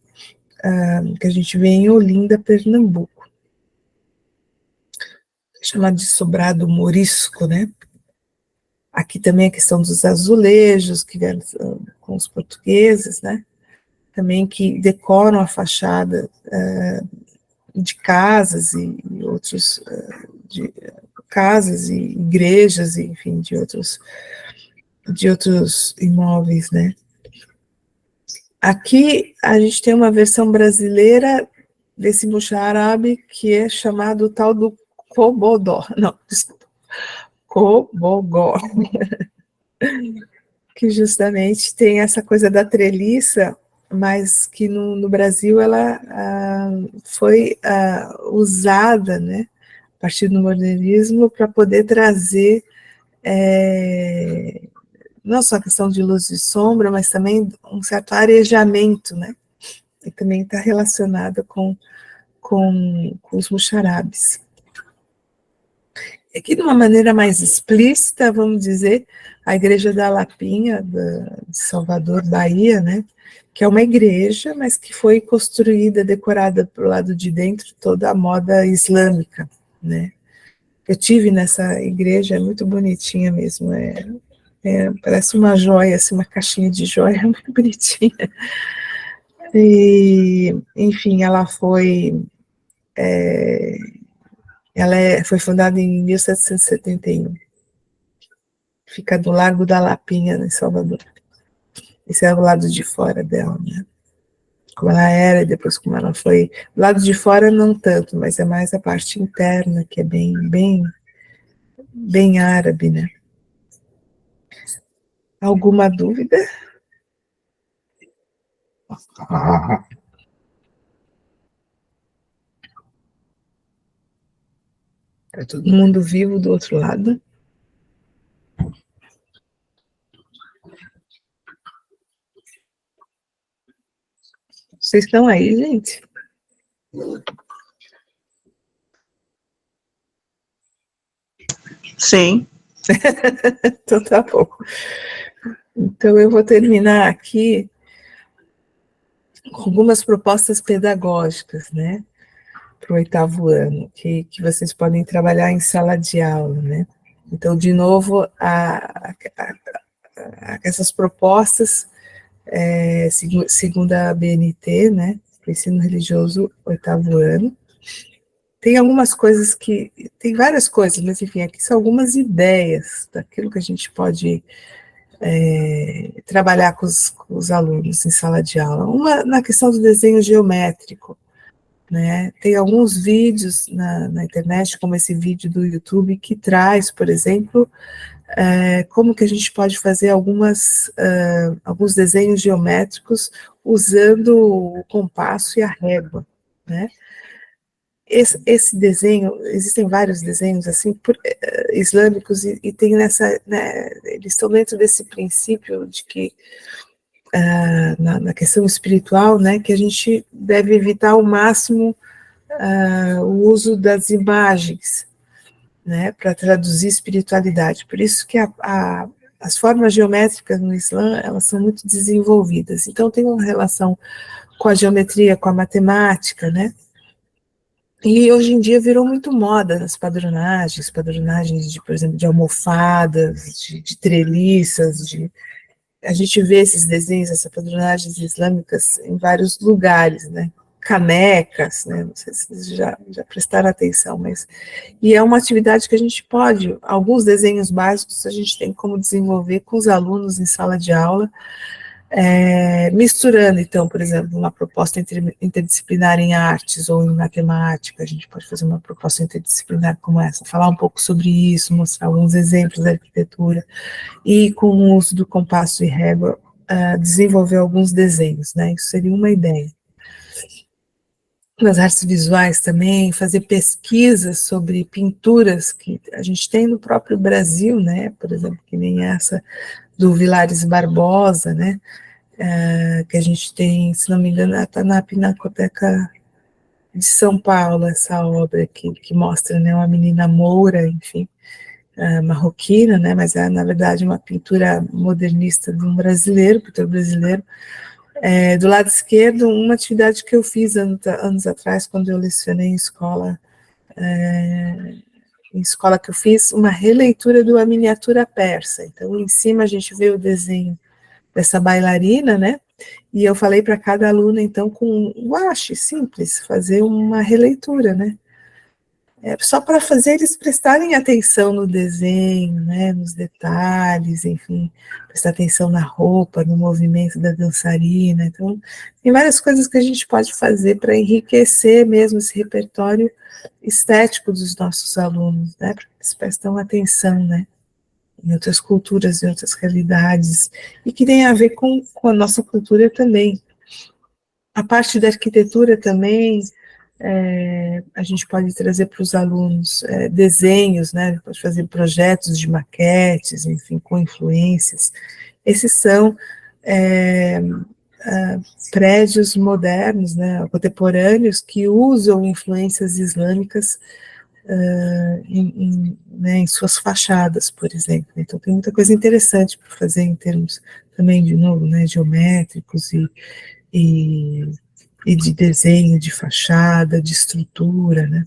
que a gente vê em Olinda, Pernambuco, chamado de sobrado morisco, né? Aqui também a questão dos azulejos, que vieram com os portugueses, né? Também que decoram a fachada de casas e outros, de casas e igrejas, e, enfim, de outros imóveis, né? Aqui a gente tem uma versão brasileira desse muxarabe que é chamado o tal do cobodó, não, desculpa, cobogó, que justamente tem essa coisa da treliça, mas que no Brasil ela foi usada, né, a partir do modernismo, para poder trazer não só a questão de luz e sombra, mas também um certo arejamento, né, e também está relacionada com os muxarabes. Aqui, de uma maneira mais explícita, vamos dizer, a Igreja da Lapinha, de Salvador, Bahia, né, que é uma igreja, mas que foi construída, decorada para o lado de dentro, toda a moda islâmica, né. Eu tive nessa igreja, é muito bonitinha mesmo, parece uma joia, assim, uma caixinha de joia, muito bonitinha. E, enfim, ela foi foi fundada em 1771. Fica do Largo da Lapinha, em Salvador. Esse é o lado de fora dela, né? Como ela era e depois como ela foi. Do lado de fora não tanto, mas é mais a parte interna, que é bem árabe, né? Alguma dúvida? Está todo mundo vivo do outro lado? Vocês estão aí, gente? Sim. Então tá bom. Então eu vou terminar aqui com algumas propostas pedagógicas, né, para o 8º ano, que vocês podem trabalhar em sala de aula, né. Então, de novo, essas propostas, segundo a BNT, né, para o ensino religioso 8º ano, tem algumas coisas tem várias coisas, mas enfim, aqui são algumas ideias daquilo que a gente pode trabalhar com os alunos em sala de aula. Uma na questão do desenho geométrico, né? Tem alguns vídeos na internet, como esse vídeo do YouTube, que traz, por exemplo, como que a gente pode fazer alguns desenhos geométricos usando o compasso e a régua, né? Esse desenho, existem vários desenhos assim, islâmicos, e tem nessa, né, eles estão dentro desse princípio de que, na questão espiritual, né, que a gente deve evitar ao máximo o uso das imagens, né, para traduzir espiritualidade. Por isso que as formas geométricas no Islã, elas são muito desenvolvidas. Então, tem uma relação com a geometria, com a matemática, né? E hoje em dia virou muito moda as padronagens de, por exemplo, de almofadas, de treliças, a gente vê esses desenhos, essas padronagens islâmicas em vários lugares, né? Canecas, né? Não sei se vocês já prestaram atenção, e é uma atividade que a gente pode, alguns desenhos básicos a gente tem como desenvolver com os alunos em sala de aula, misturando, então, por exemplo, uma proposta interdisciplinar em artes ou em matemática. A gente pode fazer uma proposta interdisciplinar como essa, falar um pouco sobre isso, mostrar alguns exemplos da arquitetura, e com o uso do compasso e régua, desenvolver alguns desenhos, né? Isso seria uma ideia. Nas artes visuais também, fazer pesquisas sobre pinturas que a gente tem no próprio Brasil, né? Por exemplo, que nem essa do Vilares Barbosa, né? Que a gente tem, se não me engano, está na Pinacoteca de São Paulo, essa obra que mostra, né, uma menina moura, enfim, marroquina, né, mas é, na verdade, uma pintura modernista de um brasileiro, pintor brasileiro. Do lado esquerdo, uma atividade que eu fiz anos atrás, quando eu lecionei em escola que eu fiz, uma releitura de uma miniatura persa. Então, em cima a gente vê o desenho dessa bailarina, né? E eu falei para cada aluna, então, com guache simples, fazer uma releitura, né? Só para fazer eles prestarem atenção no desenho, né? Nos detalhes, enfim, prestar atenção na roupa, no movimento da dançarina. Então, tem várias coisas que a gente pode fazer para enriquecer mesmo esse repertório estético dos nossos alunos, né? Para que eles prestem atenção, né? Em outras culturas, em outras realidades, e que tem a ver com a nossa cultura também. A parte da arquitetura também, a gente pode trazer para os alunos desenhos, né, pode fazer projetos de maquetes, enfim, com influências. Esses são prédios modernos, né, contemporâneos, que usam influências islâmicas em suas fachadas, por exemplo. Então, tem muita coisa interessante para fazer em termos também, de novo, né, geométricos e de desenho de fachada, de estrutura, né.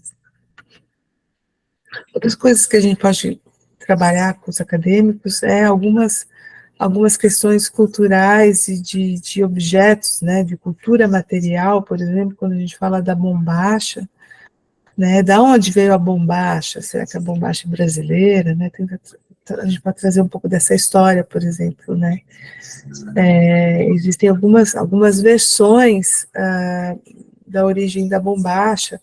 Outras coisas que a gente pode trabalhar com os acadêmicos algumas questões culturais e de objetos, né, de cultura material, por exemplo, quando a gente fala da bombacha, né, da onde veio a bombacha? Será que a bombacha é brasileira? Né? A gente pode trazer um pouco dessa história, por exemplo, né? Existem algumas versões da origem da bombacha,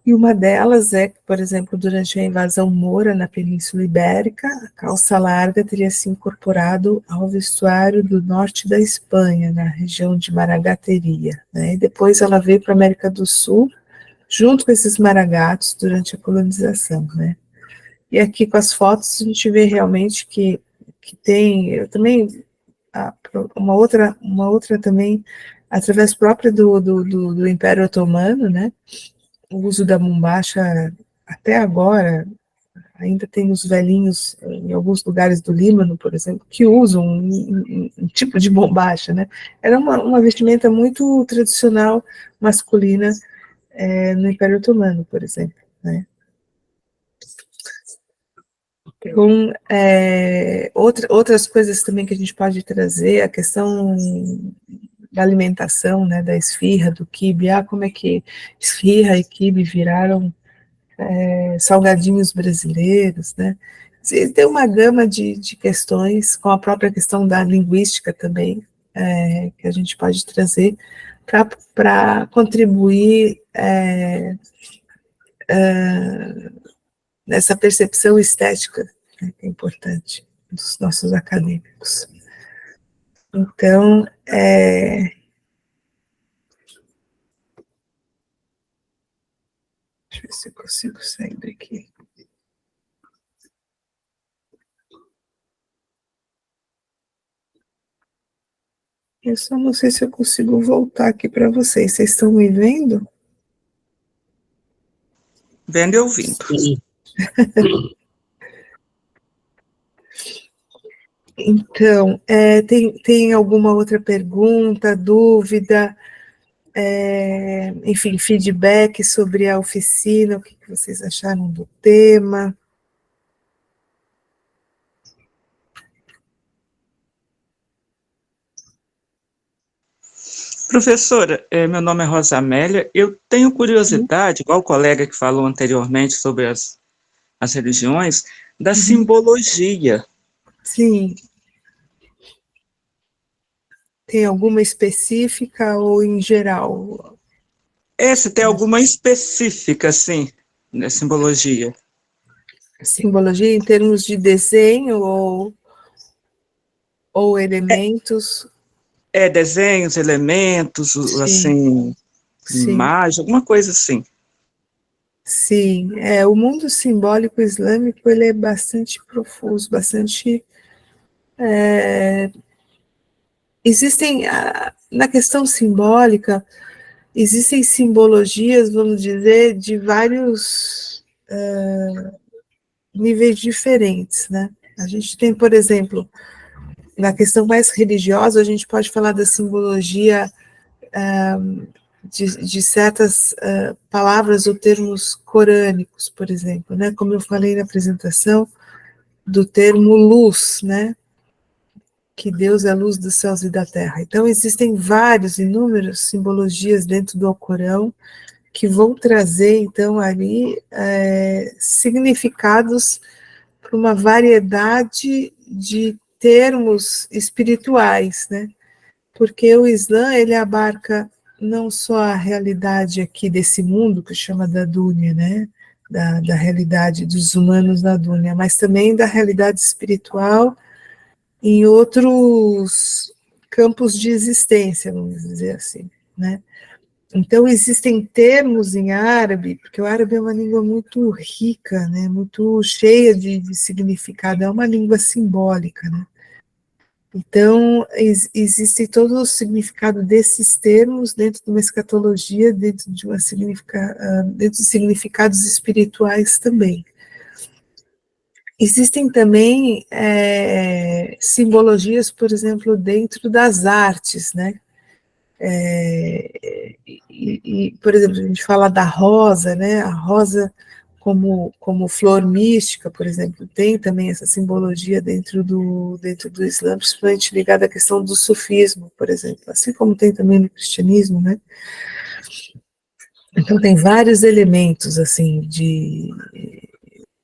e uma delas é que, por exemplo, durante a invasão moura na Península Ibérica, a calça larga teria se incorporado ao vestuário do norte da Espanha, na região de Maragateria, né? E depois ela veio para a América do Sul, junto com esses maragatos durante a colonização, né? E aqui com as fotos a gente vê realmente que tem, eu também, uma outra também, através própria do Império Otomano, né? O uso da bombacha até agora, ainda tem os velhinhos em alguns lugares do Líbano, por exemplo, que usam um tipo de bombacha, né? Era uma vestimenta muito tradicional masculina no Império Otomano, por exemplo, né? Então, outras coisas também que a gente pode trazer, a questão da alimentação, né, da esfirra, do quibe, como é que esfirra e quibe viraram salgadinhos brasileiros, né? Tem uma gama de questões, com a própria questão da linguística também, que a gente pode trazer para contribuir nessa percepção estética, né, que é importante dos nossos acadêmicos. Então, deixa eu ver se eu consigo sair daqui. Eu só não sei se eu consigo voltar aqui para vocês. Vocês estão me vendo? Vendo e ouvindo. Então, tem alguma outra pergunta, dúvida, enfim, feedback sobre a oficina, o que vocês acharam do tema? Professora, meu nome é Rosa Amélia, eu tenho curiosidade, igual o colega que falou anteriormente sobre as religiões, da simbologia. Sim. Tem alguma específica ou em geral? Se tem alguma específica, sim, na simbologia. Simbologia em termos de desenho ou elementos? Desenhos, elementos, Sim. assim, Sim. imagem, alguma coisa assim. Sim, o mundo simbólico islâmico ele é bastante profuso, bastante... existem, na questão simbólica, existem simbologias, vamos dizer, de vários níveis diferentes, né? A gente tem, por exemplo, na questão mais religiosa, a gente pode falar da simbologia de certas palavras ou termos corânicos, por exemplo, né? Como eu falei na apresentação, do termo luz, né? Que Deus é a luz dos céus e da terra. Então, existem inúmeras simbologias dentro do Alcorão que vão trazer, então, ali significados para uma variedade de termos espirituais, né? Porque o Islã, ele abarca não só a realidade aqui desse mundo, que chama da Dúnia, né? Da realidade dos humanos na Dúnia, mas também da realidade espiritual em outros campos de existência, vamos dizer assim, né? Então, existem termos em árabe, porque o árabe é uma língua muito rica, né? Muito cheia de significado, é uma língua simbólica, né? Então, existe todo o significado desses termos dentro de uma escatologia, dentro de significados espirituais também. Existem também simbologias, por exemplo, dentro das artes, né? Por exemplo, a gente fala da rosa, né? A rosa como flor mística, por exemplo, tem também essa simbologia dentro do Islã, principalmente ligada à questão do sufismo, por exemplo, assim como tem também no cristianismo, né? Então tem vários elementos, assim,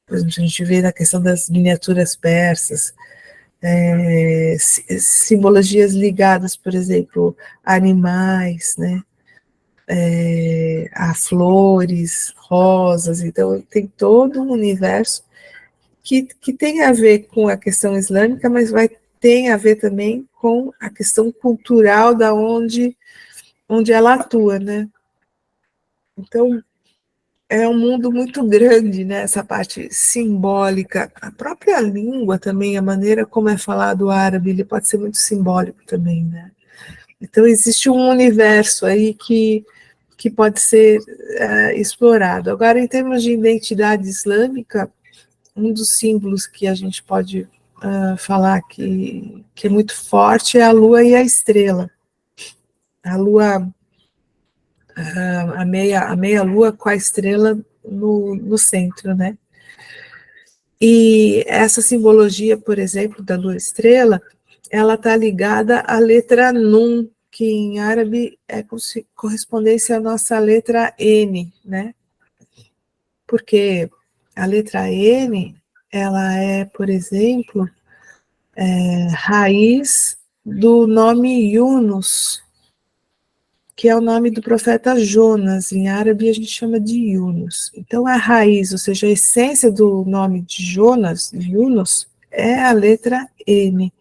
por exemplo, a gente vê na questão das miniaturas persas, simbologias ligadas, por exemplo, a animais, né? A flores, rosas, então tem todo um universo que tem a ver com a questão islâmica, mas tem a ver também com a questão cultural da onde ela atua, né? Então, é um mundo muito grande, né? Essa parte simbólica, a própria língua também, a maneira como é falado o árabe, ele pode ser muito simbólico também, né? Então existe um universo aí que pode ser explorado. Agora, em termos de identidade islâmica, um dos símbolos que a gente pode falar que é muito forte é a lua e a estrela. A lua, a meia lua com a estrela no centro, né? E essa simbologia, por exemplo, da lua estrela, ela está ligada à letra Nun, que em árabe é correspondência à nossa letra N, né? Porque a letra N, ela é, por exemplo, raiz do nome Yunus, que é o nome do profeta Jonas. Em árabe a gente chama de Yunus. Então a raiz, ou seja, a essência do nome de Jonas, Yunus, é a letra N,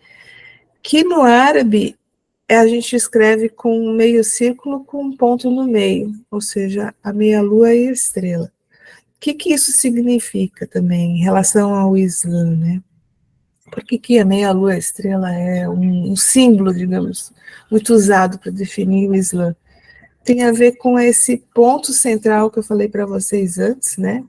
que no árabe a gente escreve com um meio círculo com um ponto no meio, ou seja, a meia-lua e a estrela. O que isso significa também em relação ao Islã, né? Por que a meia-lua e a estrela é um símbolo, digamos, muito usado para definir o Islã? Tem a ver com esse ponto central que eu falei para vocês antes, né?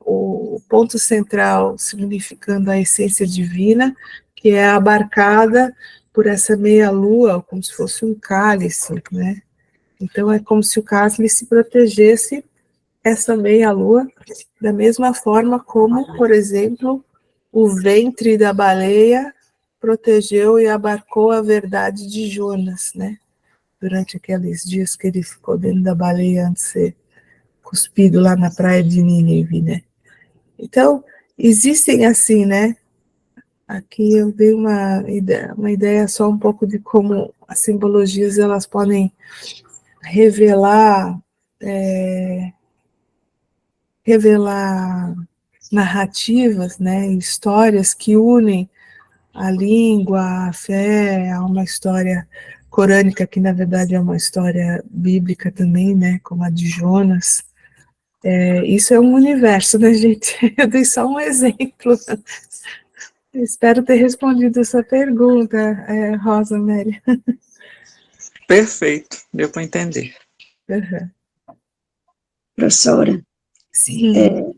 O ponto central significando a essência divina, que é abarcada por essa meia-lua, como se fosse um cálice, né? Então é como se o cálice protegesse essa meia-lua da mesma forma como, por exemplo, o ventre da baleia protegeu e abarcou a verdade de Jonas, né? Durante aqueles dias que ele ficou dentro da baleia antes de ser cuspido lá na praia de Nínive, né? Então, existem assim, né? Aqui eu dei uma ideia só um pouco de como as simbologias elas podem revelar narrativas, né? Histórias que unem a língua, a fé, a uma história corânica que na verdade é uma história bíblica também, né? Como a de Jonas. Isso é um universo, né, gente? Eu dei só um exemplo. Espero ter respondido essa pergunta, Rosa Mary. Perfeito, deu para entender. Uhum. Professora, Sim.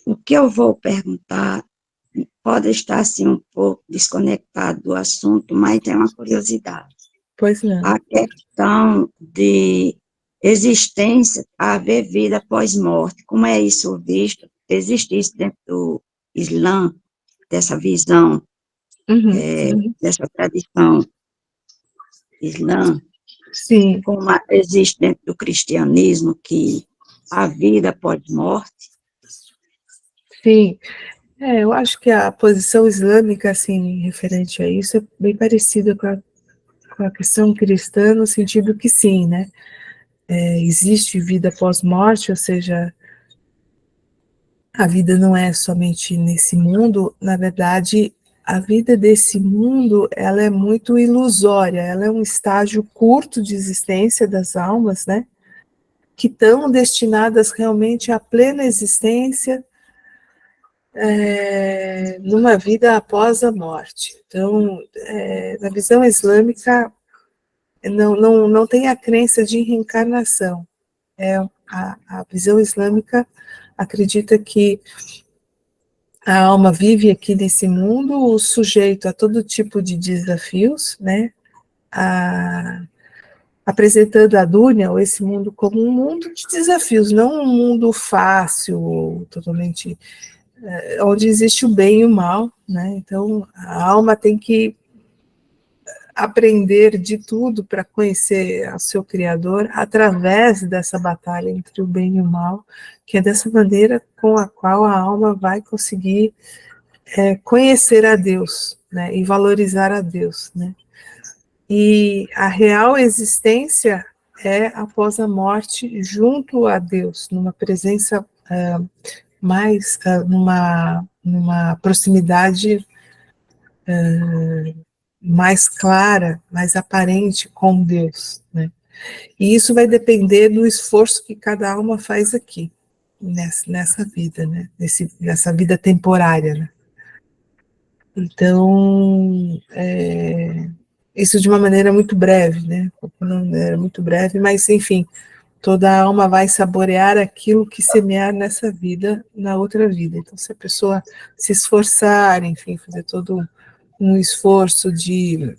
O que eu vou perguntar pode estar assim um pouco desconectado do assunto, mas tem uma curiosidade. Pois não. A questão de existência, haver vida após morte, como é isso visto? Existe isso dentro do Islã, dessa visão, dessa tradição islã? Sim. Como existe dentro do cristianismo, que a vida após morte? Sim. Eu acho que a posição islâmica, assim, referente a isso, é bem parecida com a questão cristã, no sentido que sim, né? Existe vida pós-morte, ou seja, a vida não é somente nesse mundo, na verdade, a vida desse mundo, ela é muito ilusória, ela é um estágio curto de existência das almas, né? Que estão destinadas realmente à plena existência, numa vida após a morte. Então, na visão islâmica, não tem a crença de reencarnação. A visão islâmica acredita que a alma vive aqui nesse mundo, sujeito a todo tipo de desafios, né? Apresentando a Dúnia, ou esse mundo, como um mundo de desafios, não um mundo fácil, totalmente onde existe o bem e o mal, né? Então, a alma tem que aprender de tudo para conhecer o seu Criador através dessa batalha entre o bem e o mal, que é dessa maneira com a qual a alma vai conseguir conhecer a Deus, né? E valorizar a Deus, né? E a real existência é após a morte junto a Deus, numa presença mais numa proximidade mais clara, mais aparente com Deus, né? E isso vai depender do esforço que cada alma faz aqui. nessa vida, né? Nessa vida temporária, né? Então, isso de uma maneira muito breve, né? Não era muito breve, mas enfim, toda alma vai saborear aquilo que semear nessa vida, na outra vida. Então, se a pessoa se esforçar, enfim, fazer todo um esforço de...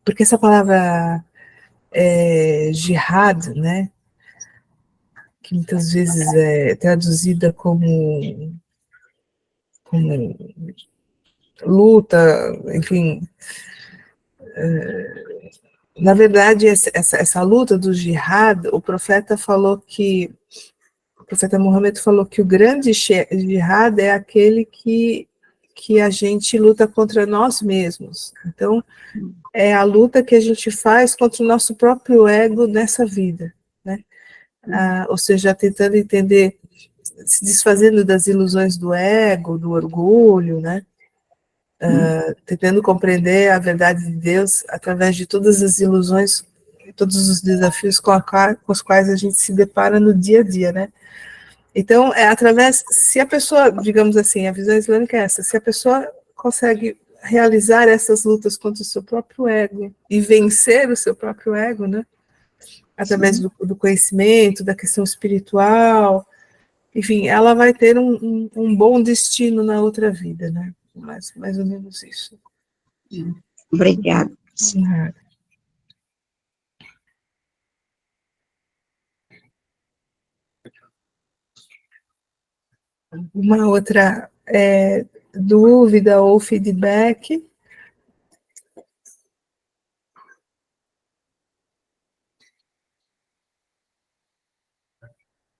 porque essa palavra jihad, né? Que muitas vezes é traduzida como luta, enfim... Na verdade, essa luta do jihad, o profeta Muhammad falou que o grande jihad é aquele que a gente luta contra nós mesmos. Então, é a luta que a gente faz contra o nosso próprio ego nessa vida, né? Ou seja, tentando entender, se desfazendo das ilusões do ego, do orgulho, né? Tentando compreender a verdade de Deus através de todas as ilusões, todos os desafios com os quais a gente se depara no dia a dia, né? Então, se a pessoa, digamos assim, a visão islâmica é essa, se a pessoa consegue realizar essas lutas contra o seu próprio ego e vencer o seu próprio ego, né? Através do conhecimento, da questão espiritual, enfim, ela vai ter um bom destino na outra vida, né? Mais ou menos isso. Obrigada. Uma outra dúvida ou feedback?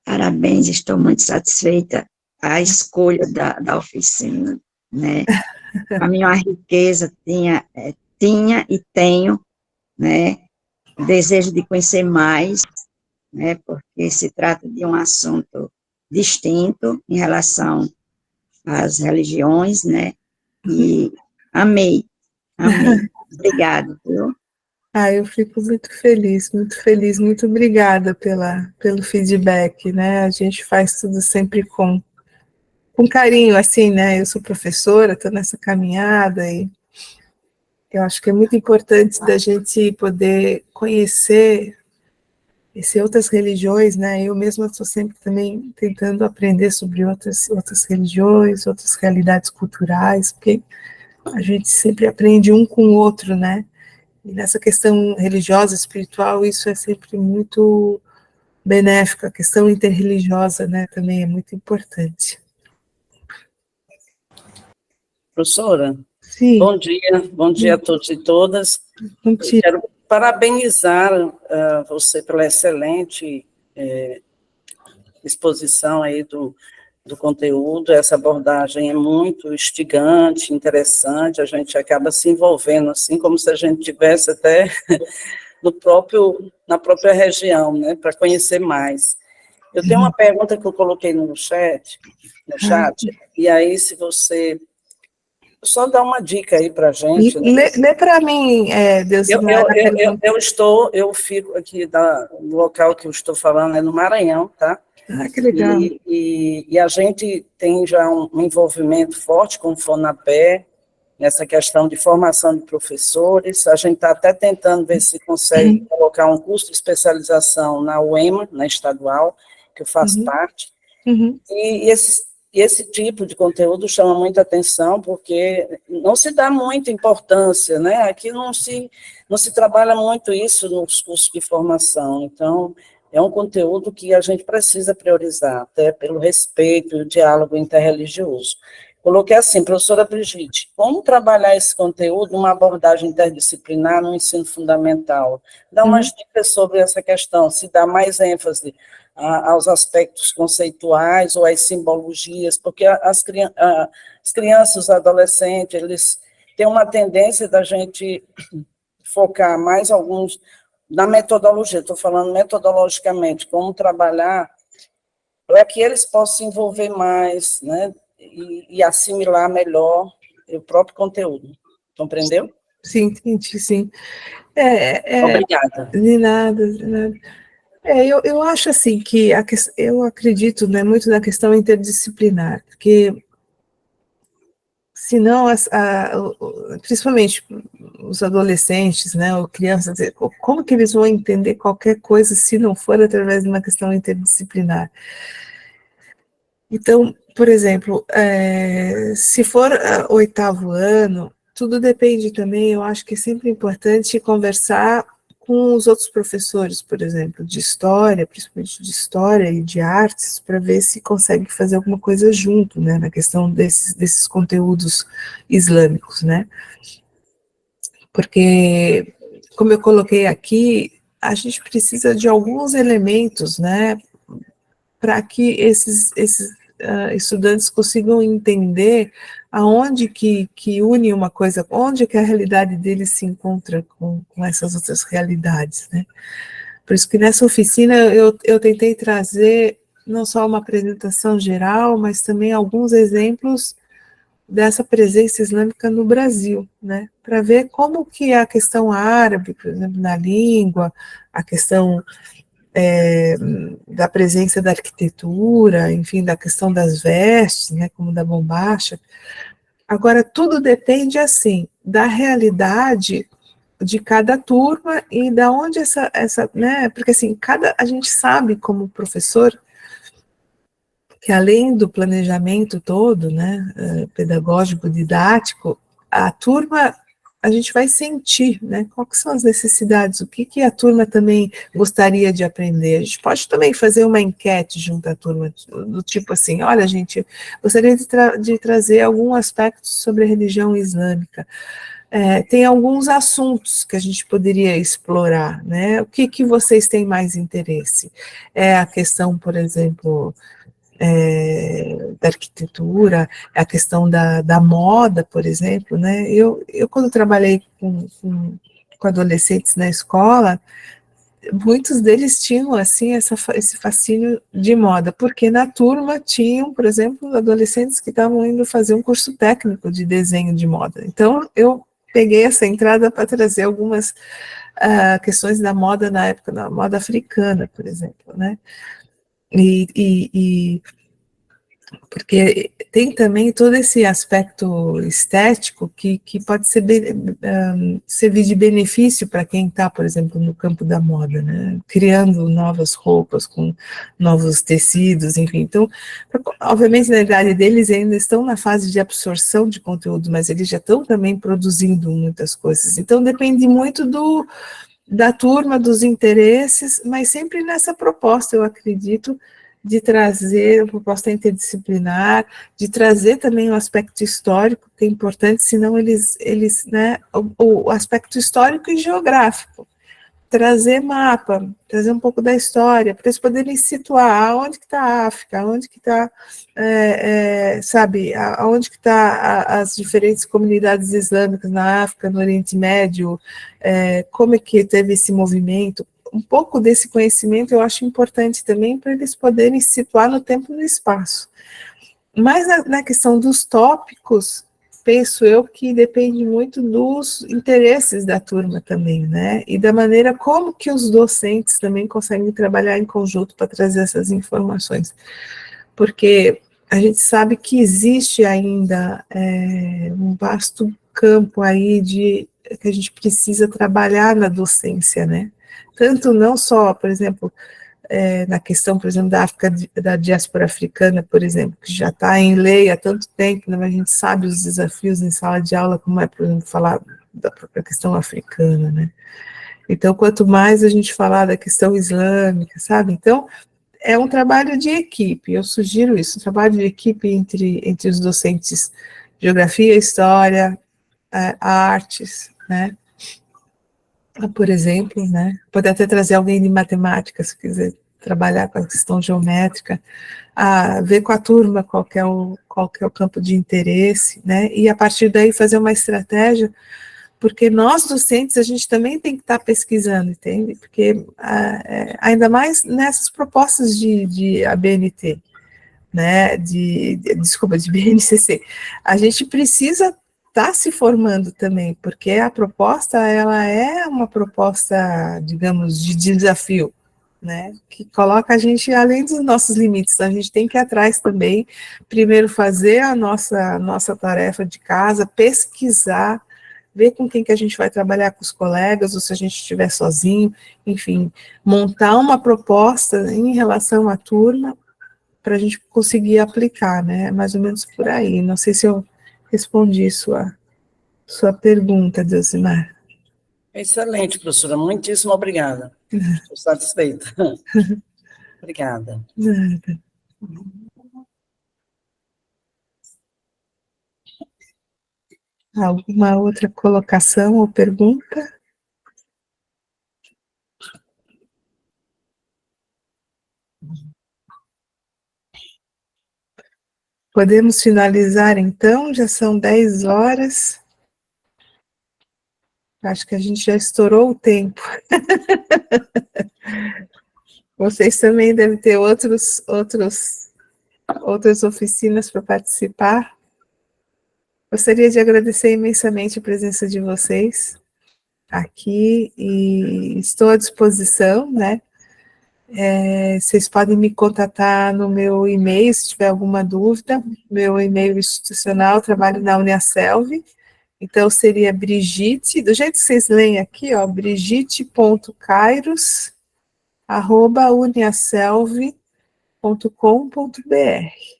Parabéns, estou muito satisfeita. A escolha da oficina, né? Para mim, uma riqueza, tinha e tenho, né? Desejo de conhecer mais, né? Porque se trata de um assunto distinto em relação às religiões, né? E amei. Obrigada, viu? Eu fico muito feliz, muito obrigada pelo feedback, né? A gente faz tudo sempre com carinho, assim, né? Eu sou professora, estou nessa caminhada e eu acho que é muito importante da gente poder conhecer outras religiões, né? Eu mesma estou sempre também tentando aprender sobre outras religiões, outras realidades culturais, porque a gente sempre aprende um com o outro, né? E nessa questão religiosa, espiritual, isso é sempre muito benéfico. A questão interreligiosa, né, também é muito importante. Professora, Sim. Bom dia a todos e todas. Eu quero parabenizar você pela excelente exposição aí do conteúdo. Essa abordagem é muito instigante, interessante, a gente acaba se envolvendo, assim, como se a gente tivesse até na própria região, né, para conhecer mais. Eu tenho uma pergunta que eu coloquei no chat, e aí, se você... Só dá uma dica aí para a gente. Né? Lê para mim, Deus. Eu fico aqui no local que eu estou falando, é no Maranhão, tá? Que legal. E a gente tem já um envolvimento forte com o FONAPE, nessa questão de formação de professores. A gente está até tentando ver se consegue colocar um curso de especialização na UEMA, na estadual, que eu faço parte. E esse tipo de conteúdo chama muita atenção, porque não se dá muita importância, né? Aqui não se trabalha muito isso nos cursos de formação. Então, é um conteúdo que a gente precisa priorizar, até pelo respeito e o diálogo interreligioso. Coloquei assim, professora Brigitte, como trabalhar esse conteúdo numa abordagem interdisciplinar no ensino fundamental? Dá umas dicas sobre essa questão, se dá mais ênfase aos aspectos conceituais ou às simbologias, porque as crianças, os adolescentes, eles têm uma tendência da gente focar mais alguns na metodologia, estou falando metodologicamente, como trabalhar para que eles possam se envolver mais, né, e assimilar melhor o próprio conteúdo. Compreendeu? Sim, entendi, sim. Obrigada. De nada, de nada. Eu acho assim que eu acredito, né, muito na questão interdisciplinar, porque senão, principalmente os adolescentes, né, ou crianças, como que eles vão entender qualquer coisa se não for através de uma questão interdisciplinar? Então, por exemplo, se for oitavo ano, tudo depende também, eu acho que é sempre importante conversar com os outros professores, por exemplo, de história, principalmente de história e de artes, para ver se consegue fazer alguma coisa junto, né, na questão desses conteúdos islâmicos, né, porque, como eu coloquei aqui, a gente precisa de alguns elementos, né, para que esses estudantes consigam entender aonde que une uma coisa, onde que a realidade deles se encontra com essas outras realidades, né? Por isso que nessa oficina eu tentei trazer não só uma apresentação geral, mas também alguns exemplos dessa presença islâmica no Brasil, né? Para ver como que a questão árabe, por exemplo, na língua, a questão da presença da arquitetura, enfim, da questão das vestes, né, como da bombacha. Agora, tudo depende, assim, da realidade de cada turma e da onde né, porque assim, a gente sabe como professor que além do planejamento todo, né, pedagógico, didático, a turma, a gente vai sentir, né, quais são as necessidades, o que a turma também gostaria de aprender. A gente pode também fazer uma enquete junto à turma, do tipo assim, olha, gente, gostaria de trazer algum aspecto sobre a religião islâmica. Tem alguns assuntos que a gente poderia explorar, né, o que vocês têm mais interesse? É a questão, por exemplo, da arquitetura, a questão da moda, por exemplo, né? Eu quando trabalhei com adolescentes na escola, muitos deles tinham, assim, esse fascínio de moda, porque na turma tinham, por exemplo, adolescentes que estavam indo fazer um curso técnico de desenho de moda. Então, eu peguei essa entrada para trazer algumas questões da moda na época, da moda africana, por exemplo, né? Porque tem também todo esse aspecto estético que pode servir de benefício para quem está, por exemplo, no campo da moda, né? Criando novas roupas com novos tecidos, enfim. Então, obviamente, na idade deles ainda estão na fase de absorção de conteúdo, mas eles já estão também produzindo muitas coisas. Então, depende muito da turma, dos interesses, mas sempre nessa proposta, eu acredito, de trazer uma proposta interdisciplinar, de trazer também o aspecto histórico, que é importante, senão eles né, o aspecto histórico e geográfico, trazer mapa, trazer um pouco da história, para eles poderem situar aonde que está a África, aonde que está, sabe, aonde que está as diferentes comunidades islâmicas na África, no Oriente Médio, como é que teve esse movimento. Um pouco desse conhecimento eu acho importante também para eles poderem se situar no tempo e no espaço. Mas na questão dos tópicos, penso eu que depende muito dos interesses da turma também, né? E da maneira como que os docentes também conseguem trabalhar em conjunto para trazer essas informações. Porque a gente sabe que existe ainda um vasto campo aí que a gente precisa trabalhar na docência, né? Tanto não só, por exemplo, na questão, por exemplo, da África, da diáspora africana, por exemplo, que já está em lei há tanto tempo, né, mas a gente sabe os desafios em sala de aula, como é, por exemplo, falar da própria questão africana, né? Então, quanto mais a gente falar da questão islâmica, sabe? Então, é um trabalho de equipe, eu sugiro isso, um trabalho de equipe entre os docentes de geografia, história, artes, né? Por exemplo, né? Pode até trazer alguém de matemática, se quiser trabalhar com a questão geométrica, ver com a turma qual que é o campo de interesse, né? E a partir daí fazer uma estratégia, porque nós docentes a gente também tem que estar pesquisando, entende? Porque ainda mais nessas propostas de ABNT, né? Desculpa, de BNCC, a gente precisa está se formando também, porque a proposta, ela é uma proposta, digamos, de desafio, né, que coloca a gente além dos nossos limites. A gente tem que ir atrás também, primeiro fazer a nossa tarefa de casa, pesquisar, ver com quem que a gente vai trabalhar com os colegas, ou se a gente estiver sozinho, enfim, montar uma proposta em relação à turma, para a gente conseguir aplicar, né, mais ou menos por aí. Não sei se eu respondi sua pergunta, Deusimar. Excelente, professora, muitíssimo obrigada. Estou satisfeita. Obrigada. Nada. Alguma outra colocação ou pergunta? Podemos finalizar, então? Já são 10 horas. Acho que a gente já estourou o tempo. Vocês também devem ter outras oficinas para participar. Gostaria de agradecer imensamente a presença de vocês aqui e estou à disposição, né? Vocês podem me contatar no meu e-mail, se tiver alguma dúvida. Meu e-mail institucional, trabalho na Uniaselv, então seria Brigitte, do jeito que vocês leem aqui, ó, brigitte.cairos@uniaselv.com.br.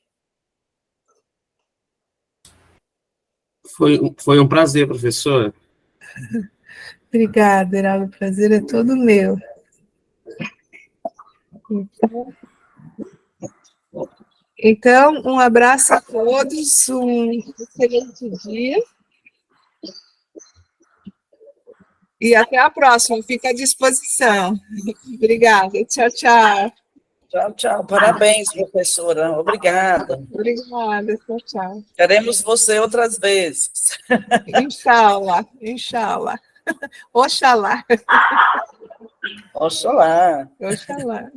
Foi um prazer, professora. Obrigada, Heraldo, o prazer é todo meu. Então, um abraço a todos, um excelente dia. E até a próxima, fica à disposição. Obrigada, tchau, tchau. Tchau, tchau. Parabéns, professora. Obrigada. Obrigada, tchau, tchau. Queremos você outras vezes. Inshallah, inshallah. Oxalá. Oxalá. Oxalá.